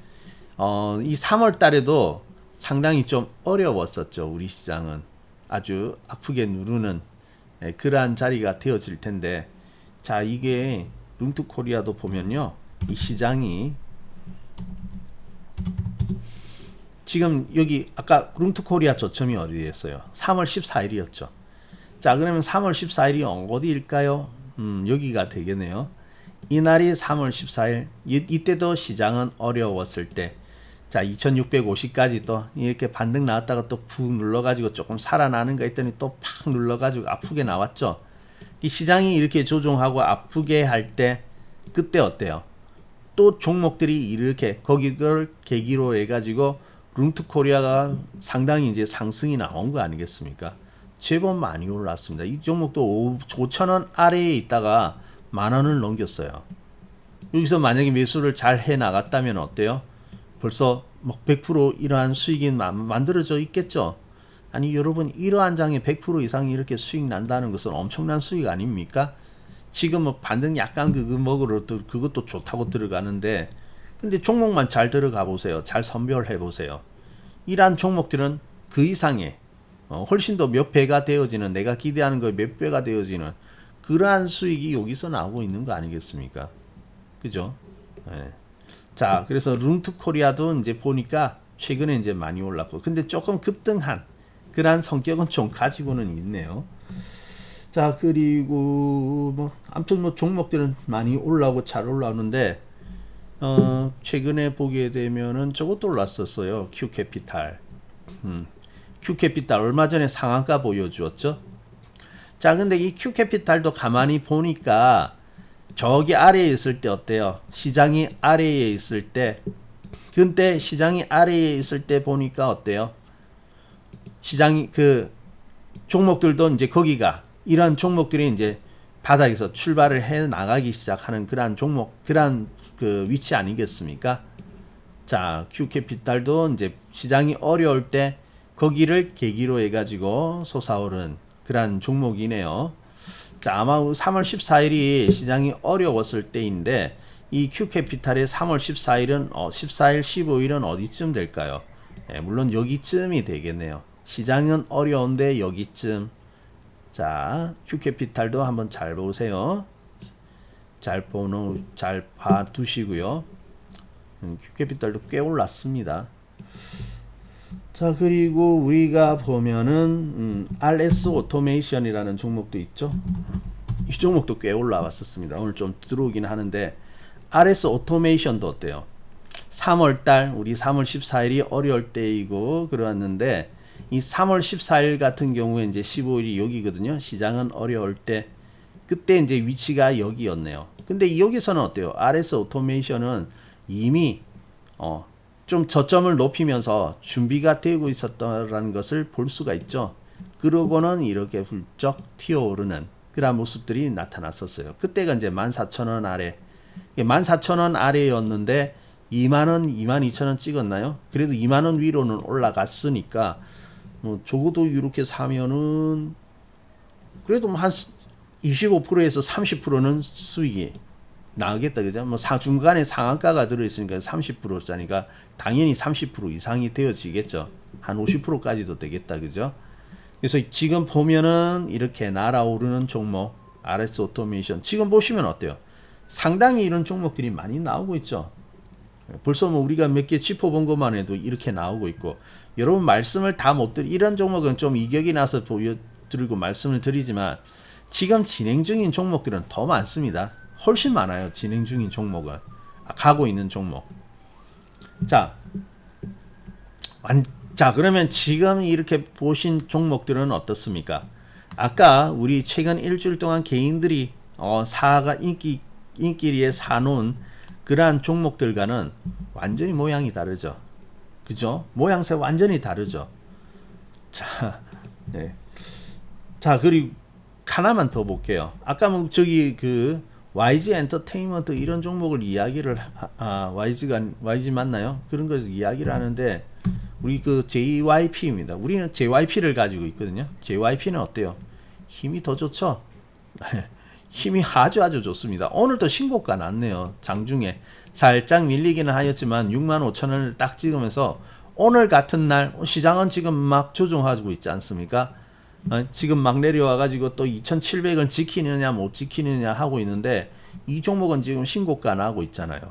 이 3월 달에도 상당히 좀 어려웠었죠. 우리 시장은 아주 아프게 누르는 그러한 자리가 되어질 텐데, 자, 이게 룽투코리아도 보면요, 이 시장이 지금 여기 아까 룸투코리아 저점이 어디였어요? 3월 14일이었죠. 자, 그러면 3월 14일이 어디일까요? 여기가 되겠네요. 이날이 3월 14일. 이때도 시장은 어려웠을 때, 자, 2650까지 또 이렇게 반등 나왔다가 또 푹 눌러가지고 조금 살아나는가 했더니 또 팍 눌러가지고 아프게 나왔죠. 이 시장이 이렇게 조종하고 아프게 할 때, 그때 어때요? 또 종목들이 이렇게 거기를 계기로 해가지고 룸투코리아가 상당히 이제 상승이 나온 거 아니겠습니까? 제법 많이 올랐습니다. 이 종목도 5,000원 아래에 있다가 10,000원을 넘겼어요. 여기서 만약에 매수를 잘 해 나갔다면 어때요? 벌써 뭐 100% 이러한 수익이 만들어져 있겠죠. 아니 여러분, 이러한 장에 100% 이상 이렇게 수익 난다는 것은 엄청난 수익 아닙니까? 지금 뭐 반등 약간 그거 먹으러 그것도 좋다고 들어가는데, 근데 종목만 잘 들어가 보세요. 잘 선별해 보세요. 이러한 종목들은 그 이상의 훨씬 더 몇 배가 되어지는, 내가 기대하는 거 몇 배가 되어지는 그러한 수익이 여기서 나오고 있는 거 아니겠습니까? 그죠? 네. 자, 그래서 룸투코리아도 이제 보니까 최근에 이제 많이 올랐고, 근데 조금 급등한 그러한 성격은 좀 가지고는 있네요. 자, 그리고 뭐 아무튼 뭐 종목들은 많이 올라오고 잘 올라오는데, 최근에 보게 되면은 저것도 올랐었어요. 큐캐피탈. 큐캐피탈 얼마 전에 상한가 보여주었죠. 자, 근데 이 큐캐피탈도 가만히 보니까 저기 아래에 있을 때 어때요? 시장이 아래에 있을 때, 근데 시장이 아래에 있을 때 보니까 어때요? 시장이 그 종목들도 이제 거기가 이런 종목들이 이제 바닥에서 출발을 해 나가기 시작하는 그러한 종목, 그러한 그 위치 아니겠습니까? 자, 큐캐피탈도 이제 시장이 어려울 때 거기를 계기로 해가지고 솟아오른 그러한 종목이네요. 자, 아마 3월 14일이 시장이 어려웠을 때인데, 이 큐캐피탈의 3월 14일은 14일, 15일은 어디쯤 될까요? 물론 여기쯤이 되겠네요. 시장은 어려운데 여기쯤. 자, 큐캐피탈도 한번 잘 보세요. 잘 봐두시고요. 큐캐피탈도 꽤 올랐습니다. 자, 그리고 우리가 보면은 RS 오토메이션이라는 종목도 있죠. 이 종목도 꽤 올라왔었습니다. 오늘 좀 들어오긴 하는데, RS 오토메이션도 어때요? 3월달, 우리 3월 14일이 어려울 때이고 그러었는데, 이 3월 14일 같은 경우에 이제 15일이 여기거든요. 시장은 어려울 때, 그때 이제 위치가 여기였네요. 근데 여기서는 어때요? RS 오토메이션은 이미 좀 저점을 높이면서 준비가 되고 있었다는 것을 볼 수가 있죠. 그러고는 이렇게 훌쩍 튀어오르는 그런 모습들이 나타났었어요. 그때가 이제 14,000원 아래, 14,000원 아래였는데 2만원, 22,000원 찍었나요? 그래도 2만원 위로는 올라갔으니까 뭐 적어도 이렇게 사면은 그래도 한 25%에서 30%는 수익이 나오겠다, 그죠? 뭐 중간에 상한가가 들어있으니까 30%짜니까 당연히 30% 이상이 되어지겠죠. 한 50%까지도 되겠다, 그죠? 그래서 지금 보면은 이렇게 날아오르는 종목, RS 오토메이션. 지금 보시면 어때요? 상당히 이런 종목들이 많이 나오고 있죠. 벌써 뭐 우리가 몇 개 짚어본 것만 해도 이렇게 나오고 있고, 여러분 말씀을 다 못 드리, 이런 종목은 좀 이격이 나서 보여드리고 말씀을 드리지만, 지금 진행 중인 종목들은 더 많습니다. 훨씬 많아요. 진행 중인 종목은. 가고 있는 종목. 자, 그러면 지금 이렇게 보신 종목들은 어떻습니까? 아까 우리 최근 일주일 동안 개인들이 인기리에 사놓은 그러한 종목들과는 완전히 모양이 다르죠. 그죠? 모양새 완전히 다르죠. 자, 네. 자, 그리고 하나만 더 볼게요. 아까 뭐 저기 그 YG 엔터테인먼트 이런 종목을 이야기를 YG 맞나요? 그런 거 이야기를 하는데, 우리 그 JYP입니다. 우리는 JYP를 가지고 있거든요. JYP는 어때요? 힘이 더 좋죠? 힘이 아주 좋습니다. 오늘도 신고가 났네요. 장중에 살짝 밀리기는 하였지만 65,000원을 딱 찍으면서 오늘 같은 날 시장은 지금 막 조정하고 있지 않습니까? 지금 막 내려와 가지고 또 2,700을 지키느냐 못 지키느냐 하고 있는데, 이 종목은 지금 신고가 나고 있잖아요.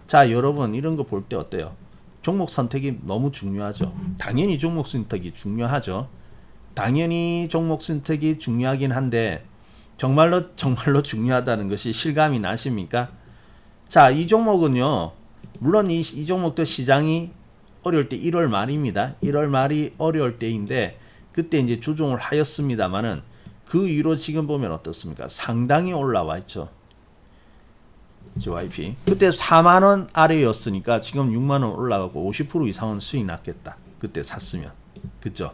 자, 여러분 이런 거 볼 때 어때요? 종목 선택이 너무 중요하죠. 당연히 종목 선택이 중요하죠. 당연히 종목 선택이 중요하긴 한데 정말로 중요하다는 것이 실감이 나십니까? 자, 이 종목은요. 물론 이 종목도 시장이 어려울 때 1월 말입니다. 1월 말이 어려울 때인데 그때 이제 조정을 하였습니다만은 그 이후로 지금 보면 어떻습니까? 상당히 올라와 있죠. JYP. 그때 4만원 아래였으니까 지금 6만원 올라가고 50% 이상은 수익 났겠다. 그때 샀으면. 그죠?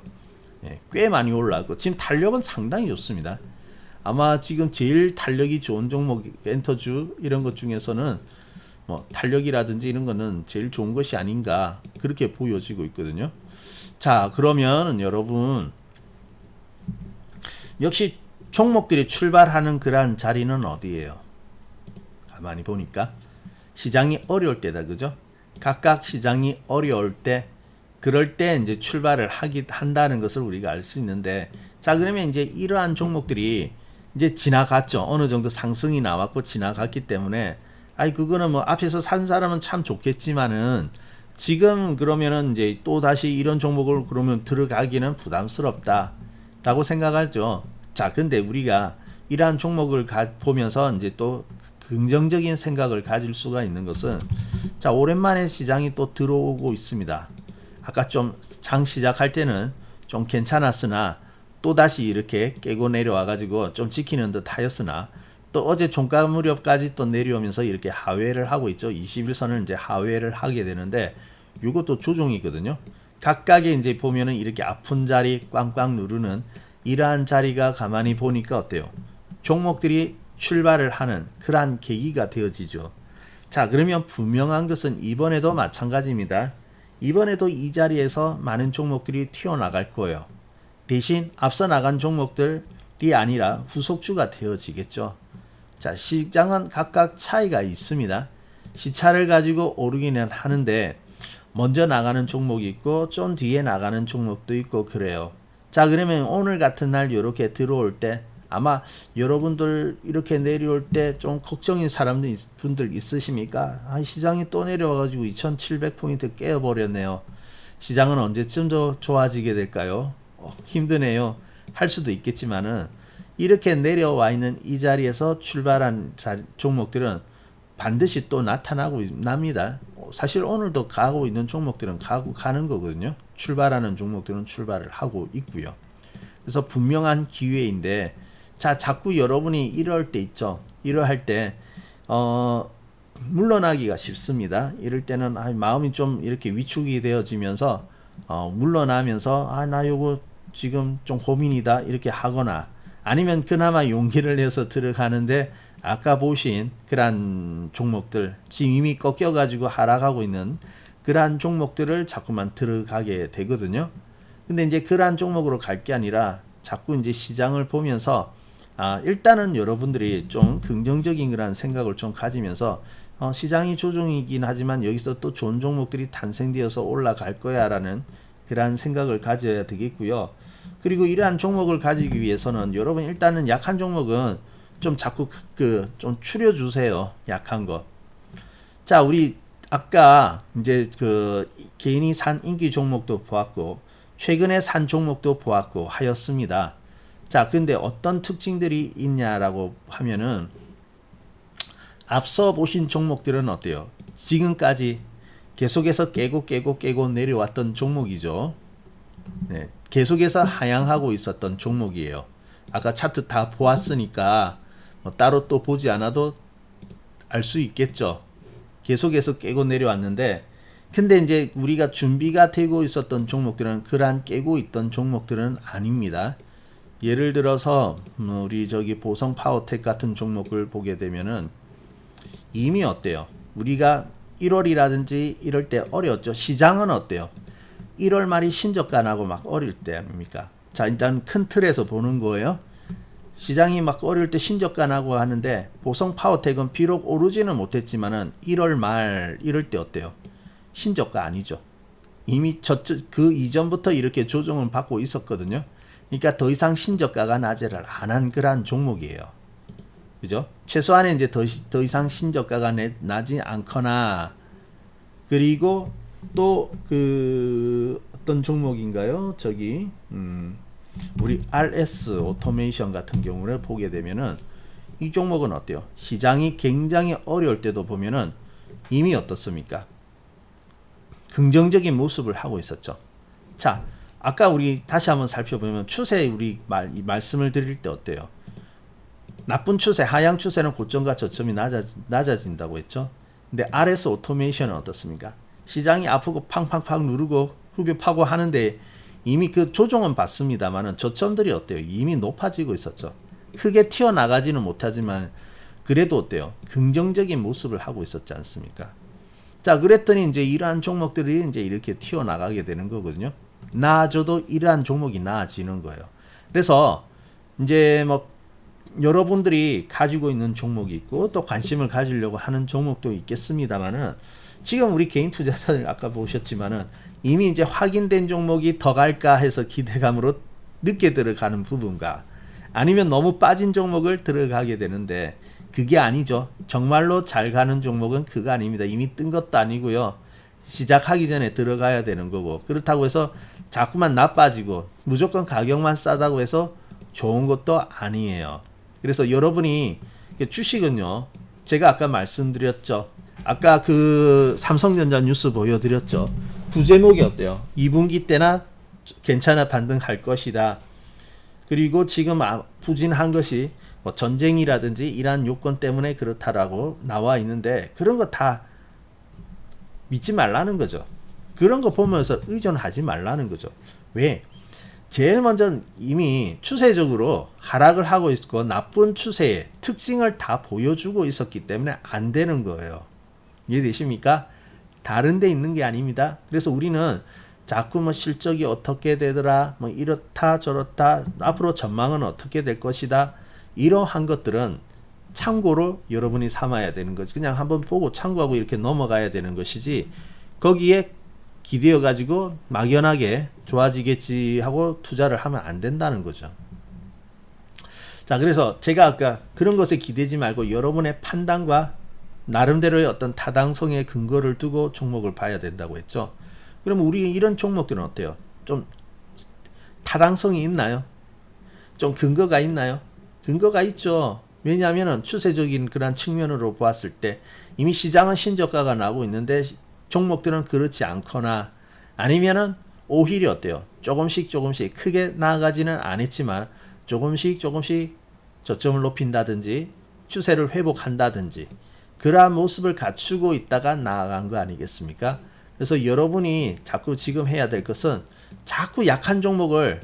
예, 꽤 많이 올라가고 지금 탄력은 상당히 좋습니다. 아마 지금 제일 탄력이 좋은 종목 엔터주 이런 것 중에서는 뭐 탄력이라든지 이런 거는 제일 좋은 것이 아닌가 그렇게 보여지고 있거든요. 자, 그러면 여러분 역시 종목들이 출발하는 그러한 자리는 어디예요? 가만히 보니까 시장이 어려울 때다, 그죠? 각각 시장이 어려울 때 그럴 때 이제 출발을 한다는 것을 우리가 알 수 있는데, 자, 그러면 이제 이러한 종목들이 이제 지나갔죠. 어느 정도 상승이 나왔고 지나갔기 때문에 아이 그거는 뭐 앞에서 산 사람은 참 좋겠지만은 지금 그러면은 이제 또 다시 이런 종목을 그러면 들어가기는 부담스럽다라고 생각하죠. 자, 근데 우리가 이러한 종목을 보면서 이제 또 긍정적인 생각을 가질 수가 있는 것은, 자, 오랜만에 시장이 또 들어오고 있습니다. 아까 좀 장 시작할 때는 좀 괜찮았으나 또 다시 이렇게 깨고 내려와 가지고 좀 지키는 듯 하였으나 또 어제 종가 무렵까지 또 내려오면서 이렇게 하회를 하고 있죠. 21선을 이제 하회를 하게 되는데 이것도 조종이거든요. 각각의 이제 보면은 이렇게 아픈 자리 꽝꽝 누르는 이러한 자리가 가만히 보니까 어때요? 종목들이 출발을 하는 그러한 계기가 되어지죠. 자, 그러면 분명한 것은 이번에도 마찬가지입니다. 이번에도 이 자리에서 많은 종목들이 튀어나갈 거예요. 대신 앞서 나간 종목들이 아니라 후속주가 되어지겠죠. 자, 시장은 각각 차이가 있습니다. 시차를 가지고 오르기는 하는데 먼저 나가는 종목이 있고 좀 뒤에 나가는 종목도 있고 그래요. 자, 그러면 오늘 같은 날 이렇게 들어올 때 아마 여러분들 이렇게 내려올 때 좀 걱정인 분들 있으십니까? 아, 시장이 또 내려와가지고 2700포인트 깨어버렸네요. 시장은 언제쯤 더 좋아지게 될까요? 힘드네요. 할 수도 있겠지만은 이렇게 내려와 있는 이 자리에서 출발한 종목들은 반드시 또 나타나고 납니다. 사실 오늘도 가고 있는 종목들은 가는 거거든요. 출발하는 종목들은 출발을 하고 있고요. 그래서 분명한 기회인데, 자, 자꾸 여러분이 이럴 때 있죠. 이럴 때 물러나기가 쉽습니다. 이럴 때는 마음이 좀 이렇게 위축이 되어지면서 물러나면서 나 요거 지금 좀 고민이다 이렇게 하거나, 아니면 그나마 용기를 내서 들어가는데 아까 보신 그러한 종목들 지금 이미 꺾여 가지고 하락하고 있는 그러한 종목들을 자꾸만 들어가게 되거든요. 근데 이제 그러한 종목으로 갈 게 아니라 자꾸 이제 시장을 보면서 일단은 여러분들이 좀 긍정적인 그런 생각을 좀 가지면서 시장이 조정이긴 하지만 여기서 또 좋은 종목들이 탄생되어서 올라갈 거야 라는 그러한 생각을 가져야 되겠고요. 그리고 이러한 종목을 가지기 위해서는 여러분 일단은 약한 종목은 좀 자꾸 좀 추려주세요. 약한 거. 자, 우리 아까 이제 개인이 산 인기 종목도 보았고 최근에 산 종목도 보았고 하였습니다. 자, 근데 어떤 특징들이 있냐라고 하면은 앞서 보신 종목들은 어때요? 지금까지 계속해서 깨고 내려왔던 종목이죠. 네, 계속해서 하향하고 있었던 종목이에요. 아까 차트 다 보았으니까 뭐 따로 또 보지 않아도 알 수 있겠죠. 계속해서 깨고 내려왔는데, 근데 이제 우리가 준비가 되고 있었던 종목들은 그러한 깨고 있던 종목들은 아닙니다. 예를 들어서 우리 보성 파워텍 같은 종목을 보게 되면은 이미 어때요? 우리가 1월이라든지 이럴 때 어려웠죠. 시장은 어때요? 1월 말이 신저가 나고 막 어릴 때 아닙니까? 자, 일단 큰 틀에서 보는 거예요. 시장이 막 어릴 때 신저가 나고 하는데 보성 파워텍은 비록 오르지는 못했지만은 1월 말 이럴 때 어때요? 신저가 아니죠. 이미 그 이전부터 이렇게 조정을 받고 있었거든요. 그러니까 더 이상 신저가가 나지를 않은 그러한 종목이에요. 그죠? 최소한의 이제 더 이상 신저가가 나지 않거나, 그리고 또 그 어떤 종목인가요? 저기 우리 RS 오토메이션 같은 경우를 보게 되면은 이 종목은 어때요? 시장이 굉장히 어려울 때도 보면은 이미 어떻습니까? 긍정적인 모습을 하고 있었죠. 자, 아까 우리 다시 한번 살펴보면 추세 우리 말씀을 드릴 때 어때요? 나쁜 추세, 하향 추세는 고점과 저점이 낮아진다고 했죠. 근데 RS 오토메이션은 어떻습니까? 시장이 아프고 팡팡팡 누르고 후벼 파고 하는데 이미 그 조정은 받습니다만은 저점들이 어때요? 이미 높아지고 있었죠. 크게 튀어나가지는 못하지만 그래도 어때요? 긍정적인 모습을 하고 있었지 않습니까? 자, 그랬더니 이제 이러한 종목들이 이제 이렇게 튀어나가게 되는 거거든요. 나아져도 이러한 종목이 나아지는 거예요. 그래서 이제 뭐 여러분들이 가지고 있는 종목이 있고 또 관심을 가지려고 하는 종목도 있겠습니다만은 지금 우리 개인 투자자들 아까 보셨지만은 이미 이제 확인된 종목이 더 갈까 해서 기대감으로 늦게 들어가는 부분과 아니면 너무 빠진 종목을 들어가게 되는데 그게 아니죠. 정말로 잘 가는 종목은 그거 아닙니다. 이미 뜬 것도 아니고요. 시작하기 전에 들어가야 되는 거고 그렇다고 해서 자꾸만 나빠지고 무조건 가격만 싸다고 해서 좋은 것도 아니에요. 그래서 여러분이 주식은요. 제가 아까 말씀드렸죠. 아까 그 삼성전자 뉴스 보여드렸죠. 두 제목이 어때요? 2분기 때나 괜찮아 반등할 것이다. 그리고 지금 부진한 것이 뭐 전쟁이라든지 이러한 요건 때문에 그렇다라고 나와 있는데 그런 거 다 믿지 말라는 거죠. 그런 거 보면서 의존하지 말라는 거죠. 왜? 제일 먼저 이미 추세적으로 하락을 하고 있고 나쁜 추세의 특징을 다 보여주고 있었기 때문에 안 되는 거예요. 이해되십니까? 다른 데 있는 게 아닙니다. 그래서 우리는 자꾸 뭐 실적이 어떻게 되더라, 뭐 이렇다 저렇다, 앞으로 전망은 어떻게 될 것이다, 이러한 것들은 참고로 여러분이 삼아야 되는 거지. 그냥 한번 보고 참고하고 이렇게 넘어가야 되는 것이지 거기에 기대어 가지고 막연하게 좋아지겠지 하고 투자를 하면 안 된다는 거죠. 자, 그래서 제가 아까 그런 것에 기대지 말고 여러분의 판단과 나름대로의 어떤 타당성의 근거를 두고 종목을 봐야 된다고 했죠. 그럼 우리 이런 종목들은 어때요? 좀 타당성이 있나요? 좀 근거가 있나요? 근거가 있죠. 왜냐하면 추세적인 그런 측면으로 보았을 때 이미 시장은 신저가가 나오고 있는데 종목들은 그렇지 않거나 아니면은 오히려 어때요? 조금씩 크게 나아가지는 않았지만 조금씩 저점을 높인다든지 추세를 회복한다든지 그러한 모습을 갖추고 있다가 나아간 거 아니겠습니까? 그래서 여러분이 자꾸 지금 해야 될 것은 자꾸 약한 종목을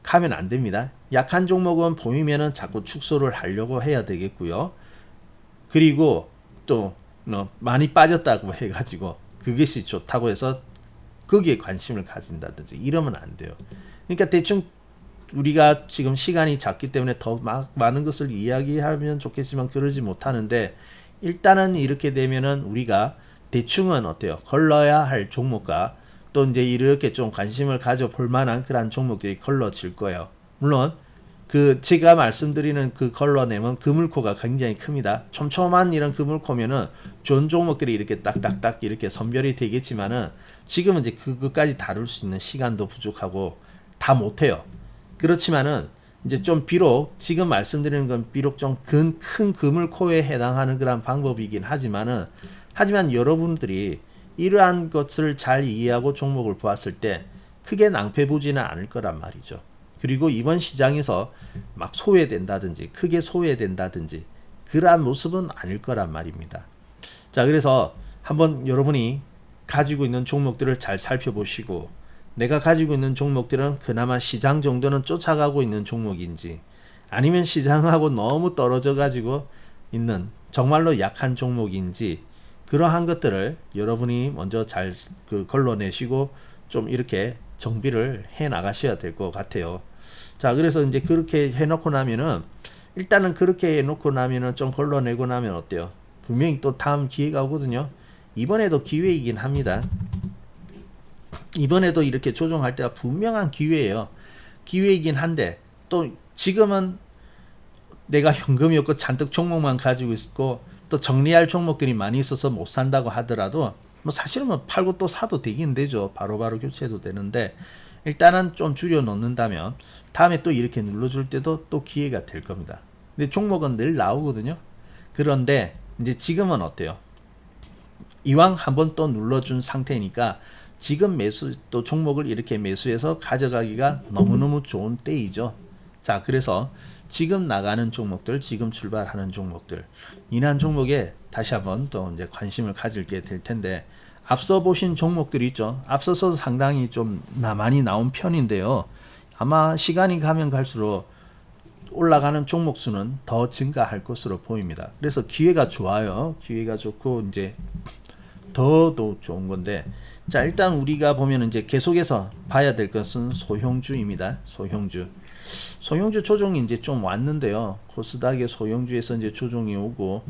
가면 안 됩니다. 약한 종목은 보이면은 자꾸 축소를 하려고 해야 되겠고요. 그리고 또 많이 빠졌다고 해가지고 그것이 좋다고 해서 거기에 관심을 가진다든지 이러면 안 돼요. 그러니까 대충 우리가 지금 시간이 작기 때문에 더 많은 것을 이야기하면 좋겠지만 그러지 못하는데 일단은 이렇게 되면은 우리가 대충은 어때요? 걸러야 할 종목과 또 이제 이렇게 좀 관심을 가져볼 만한 그런 종목들이 걸러질 거예요. 물론 그 제가 말씀드리는 그 걸러내면 그물코가 굉장히 큽니다. 촘촘한 이런 그물코면은 좋은 종목들이 이렇게 딱딱딱 이렇게 선별이 되겠지만은 지금은 이제 그것까지 다룰 수 있는 시간도 부족하고 다 못해요. 그렇지만은 이제 좀 비록 지금 말씀드리는 건 비록 좀 큰 그물코에 해당하는 그런 방법이긴 하지만 여러분들이 이러한 것을 잘 이해하고 종목을 보았을 때 크게 낭패 보지는 않을 거란 말이죠. 그리고 이번 시장에서 막 소외된다든지 크게 소외된다든지 그러한 모습은 아닐 거란 말입니다. 자, 그래서 한번 여러분이 가지고 있는 종목들을 잘 살펴보시고 내가 가지고 있는 종목들은 그나마 시장 정도는 쫓아가고 있는 종목인지 아니면 시장하고 너무 떨어져 가지고 있는 정말로 약한 종목인지 그러한 것들을 여러분이 먼저 잘 걸러내시고 좀 이렇게 정비를 해 나가셔야 될 것 같아요. 자, 그래서 이제 그렇게 해놓고 나면은 일단은 그렇게 해놓고 나면은 좀 걸러내고 나면 어때요? 분명히 또 다음 기회가 오거든요. 이번에도 기회이긴 합니다. 이번에도 이렇게 조정할 때가 분명한 기회예요. 기회이긴 한데 또 지금은 내가 현금이 없고 잔뜩 종목만 가지고 있고 또 정리할 종목들이 많이 있어서 못 산다고 하더라도 뭐 사실은 뭐 팔고 또 사도 되긴 되죠. 바로바로 교체도 되는데 일단은 좀 줄여 놓는다면 다음에 또 이렇게 눌러줄 때도 또 기회가 될 겁니다. 근데 종목은 늘 나오거든요. 그런데 이제 지금은 어때요? 이왕 한번 또 눌러준 상태니까 지금 매수 또 종목을 이렇게 매수해서 가져가기가 너무너무 좋은 때이죠. 자, 그래서 지금 나가는 종목들, 지금 출발하는 종목들, 이난 종목에 다시 한번 또 이제 관심을 가질게 될 텐데, 앞서 보신 종목들이 있죠. 앞서서 상당히 좀 많이 나온 편인데요. 아마 시간이 가면 갈수록 올라가는 종목 수는 더 증가할 것으로 보입니다. 그래서 기회가 좋아요. 기회가 좋고 이제 더도 좋은 건데, 자, 일단 우리가 보면 이제 계속해서 봐야 될 것은 소형주입니다. 소형주 조정이 이제 좀 왔는데요. 코스닥의 소형주에서 이제 조정이 오고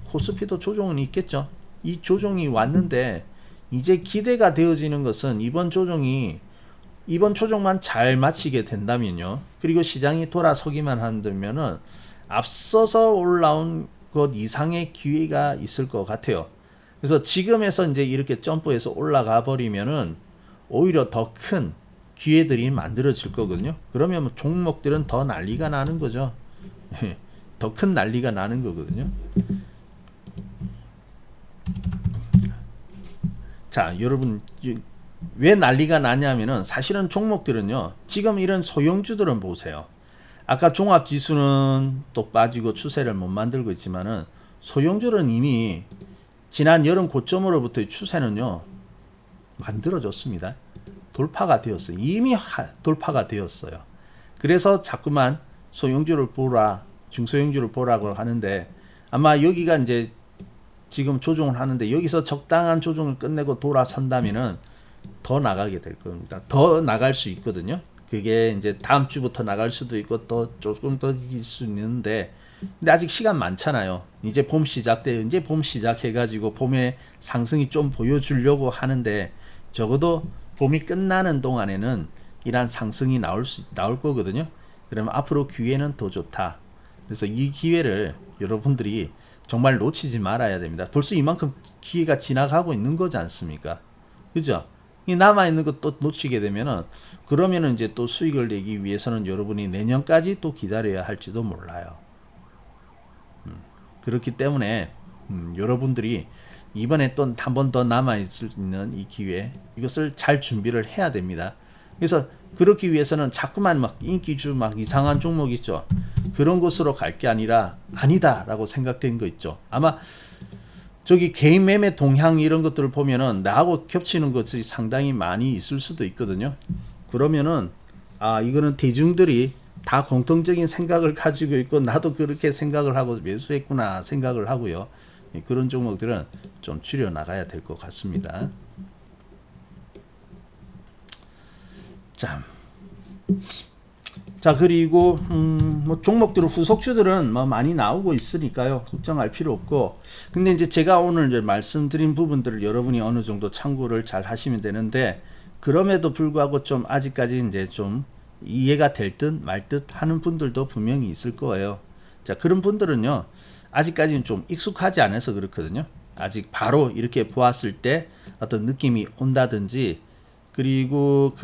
코스피도 조정은 있겠죠. 이 조정이 왔는데 이제 기대가 되어지는 것은 이번 조정만 잘 마치게 된다면요. 그리고 시장이 돌아서기만 한다면은 앞서서 올라온 것 이상의 기회가 있을 것 같아요. 그래서 지금에서 이제 이렇게 점프해서 올라가 버리면은 오히려 더 큰 기회들이 만들어질 거거든요. 그러면 뭐 종목들은 더 난리가 나는 거죠. 더 큰 난리가 나는 거거든요. 자, 여러분 왜 난리가 나냐면은 사실은 종목들은요. 지금 이런 소형주들은 보세요. 아까 종합지수는 또 빠지고 추세를 못 만들고 있지만은 소형주는 이미 지난 여름 고점으로부터의 추세는요. 만들어졌습니다. 돌파가 되었어요. 이미 돌파가 되었어요. 그래서 자꾸만 소형주를 보라, 중소형주를 보라고 하는데 아마 여기가 이제 지금 조정을 하는데 여기서 적당한 조정을 끝내고 돌아선다면은 더 나가게 될 겁니다. 더 나갈 수 있거든요. 그게 이제 다음 주부터 나갈 수도 있고 또 조금 더 이길 수 있는데 근데 아직 시간 많잖아요. 이제 봄 시작해가지고 봄에 상승이 좀 보여주려고 하는데 적어도 봄이 끝나는 동안에는 이러한 상승이 나올 거거든요. 그러면 앞으로 기회는 더 좋다. 그래서 이 기회를 여러분들이 정말 놓치지 말아야 됩니다. 벌써 이만큼 기회가 지나가고 있는 거지 않습니까? 그죠? 이 남아있는 것도 놓치게 되면은 그러면은 이제 또 수익을 내기 위해서는 여러분이 내년까지 또 기다려야 할지도 몰라요. 그렇기 때문에 여러분들이 이번에 또 한 번 더 남아있는 이 기회 이것을 잘 준비를 해야 됩니다. 그래서 그렇기 위해서는 자꾸만 막 인기주 막 이상한 종목 있죠. 그런 곳으로 갈 게 아니라 아니다 라고 생각된 거 있죠. 아마 저기 개인 매매 동향 이런 것들을 보면은 나하고 겹치는 것이 상당히 많이 있을 수도 있거든요. 그러면은 아 이거는 대중들이 다 공통적인 생각을 가지고 있고 나도 그렇게 생각을 하고 매수했구나 생각을 하고요. 그런 종목들은 좀 줄여 나가야 될 것 같습니다. 자 그리고 뭐 종목들 후속주들은 뭐 많이 나오고 있으니까요. 걱정할 필요 없고 근데 이제 제가 오늘 이제 말씀드린 부분들을 여러분이 어느 정도 참고를 잘 하시면 되는데 그럼에도 불구하고 좀 아직까지 이제 좀 이해가 될 듯 말 듯 하는 분들도 분명히 있을 거예요. 자 그런 분들은요 아직까지는 좀 익숙하지 않아서 그렇거든요. 아직 바로 이렇게 보았을 때 어떤 느낌이 온다든지 그리고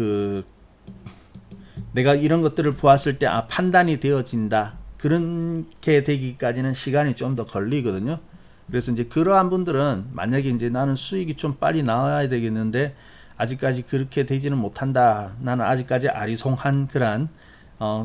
내가 이런 것들을 보았을 때 판단이 되어진다 그렇게 되기까지는 시간이 좀 더 걸리거든요. 그래서 이제 그러한 분들은 만약에 이제 나는 수익이 좀 빨리 나와야 되겠는데 아직까지 그렇게 되지는 못한다. 나는 아직까지 아리송한 그런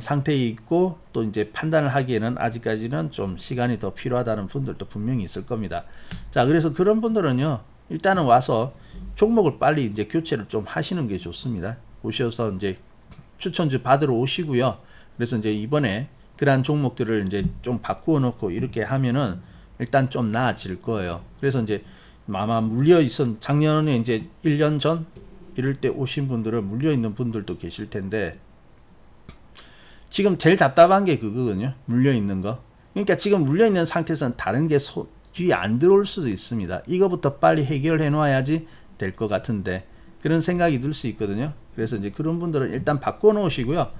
상태에 있고 또 이제 판단을 하기에는 아직까지는 좀 시간이 더 필요하다는 분들도 분명히 있을 겁니다. 자, 그래서 그런 분들은요, 일단은 와서 종목을 빨리 이제 교체를 좀 하시는 게 좋습니다. 오셔서 이제 추천주 받으러 오시고요. 그래서 이제 이번에 그러한 종목들을 이제 좀 바꾸어 놓고 이렇게 하면은 일단 좀 나아질 거예요. 그래서 이제 아마 물려 있던 작년에 이제 1년 전 이럴 때 오신 분들은 물려 있는 분들도 계실 텐데 지금 제일 답답한 게 그거거든요. 물려 있는 거. 그러니까 지금 물려 있는 상태에서는 다른 게 뒤에 안 들어올 수도 있습니다. 이거부터 빨리 해결해 놓아야지 될 것 같은데 그런 생각이 들 수 있거든요. 그래서 이제 그런 분들은 일단 바꿔 놓으시고요.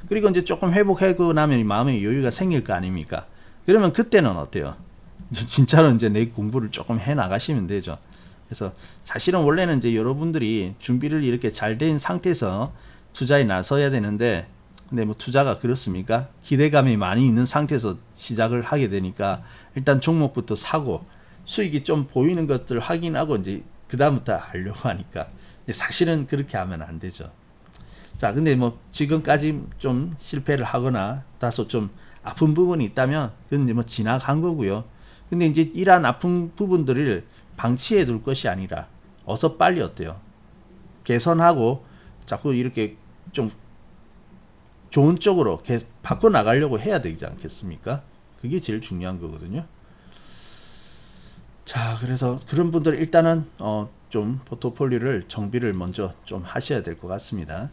그리고 이제 조금 회복하고 나면 마음의 여유가 생길 거 아닙니까? 그러면 그때는 어때요? 진짜로 이제 내 공부를 조금 해 나가시면 되죠. 그래서 사실은 원래는 이제 여러분들이 준비를 이렇게 잘 된 상태에서 투자에 나서야 되는데, 근데 뭐 투자가 그렇습니까? 기대감이 많이 있는 상태에서 시작을 하게 되니까 일단 종목부터 사고 수익이 좀 보이는 것들 확인하고 이제 그 다음부터 하려고 하니까 사실은 그렇게 하면 안 되죠. 자, 근데 뭐 지금까지 좀 실패를 하거나 다소 좀 아픈 부분이 있다면 그건 이제 뭐 지나간 거고요. 근데 이제 이러한 아픈 부분들을 방치해 둘 것이 아니라 어서 빨리 어때요? 개선하고 자꾸 이렇게 좀 좋은 쪽으로 바꿔 나가려고 해야 되지 않겠습니까? 그게 제일 중요한 거거든요. 자, 그래서 그런 분들 일단은 좀 포트폴리오를 정비를 먼저 좀 하셔야 될 것 같습니다.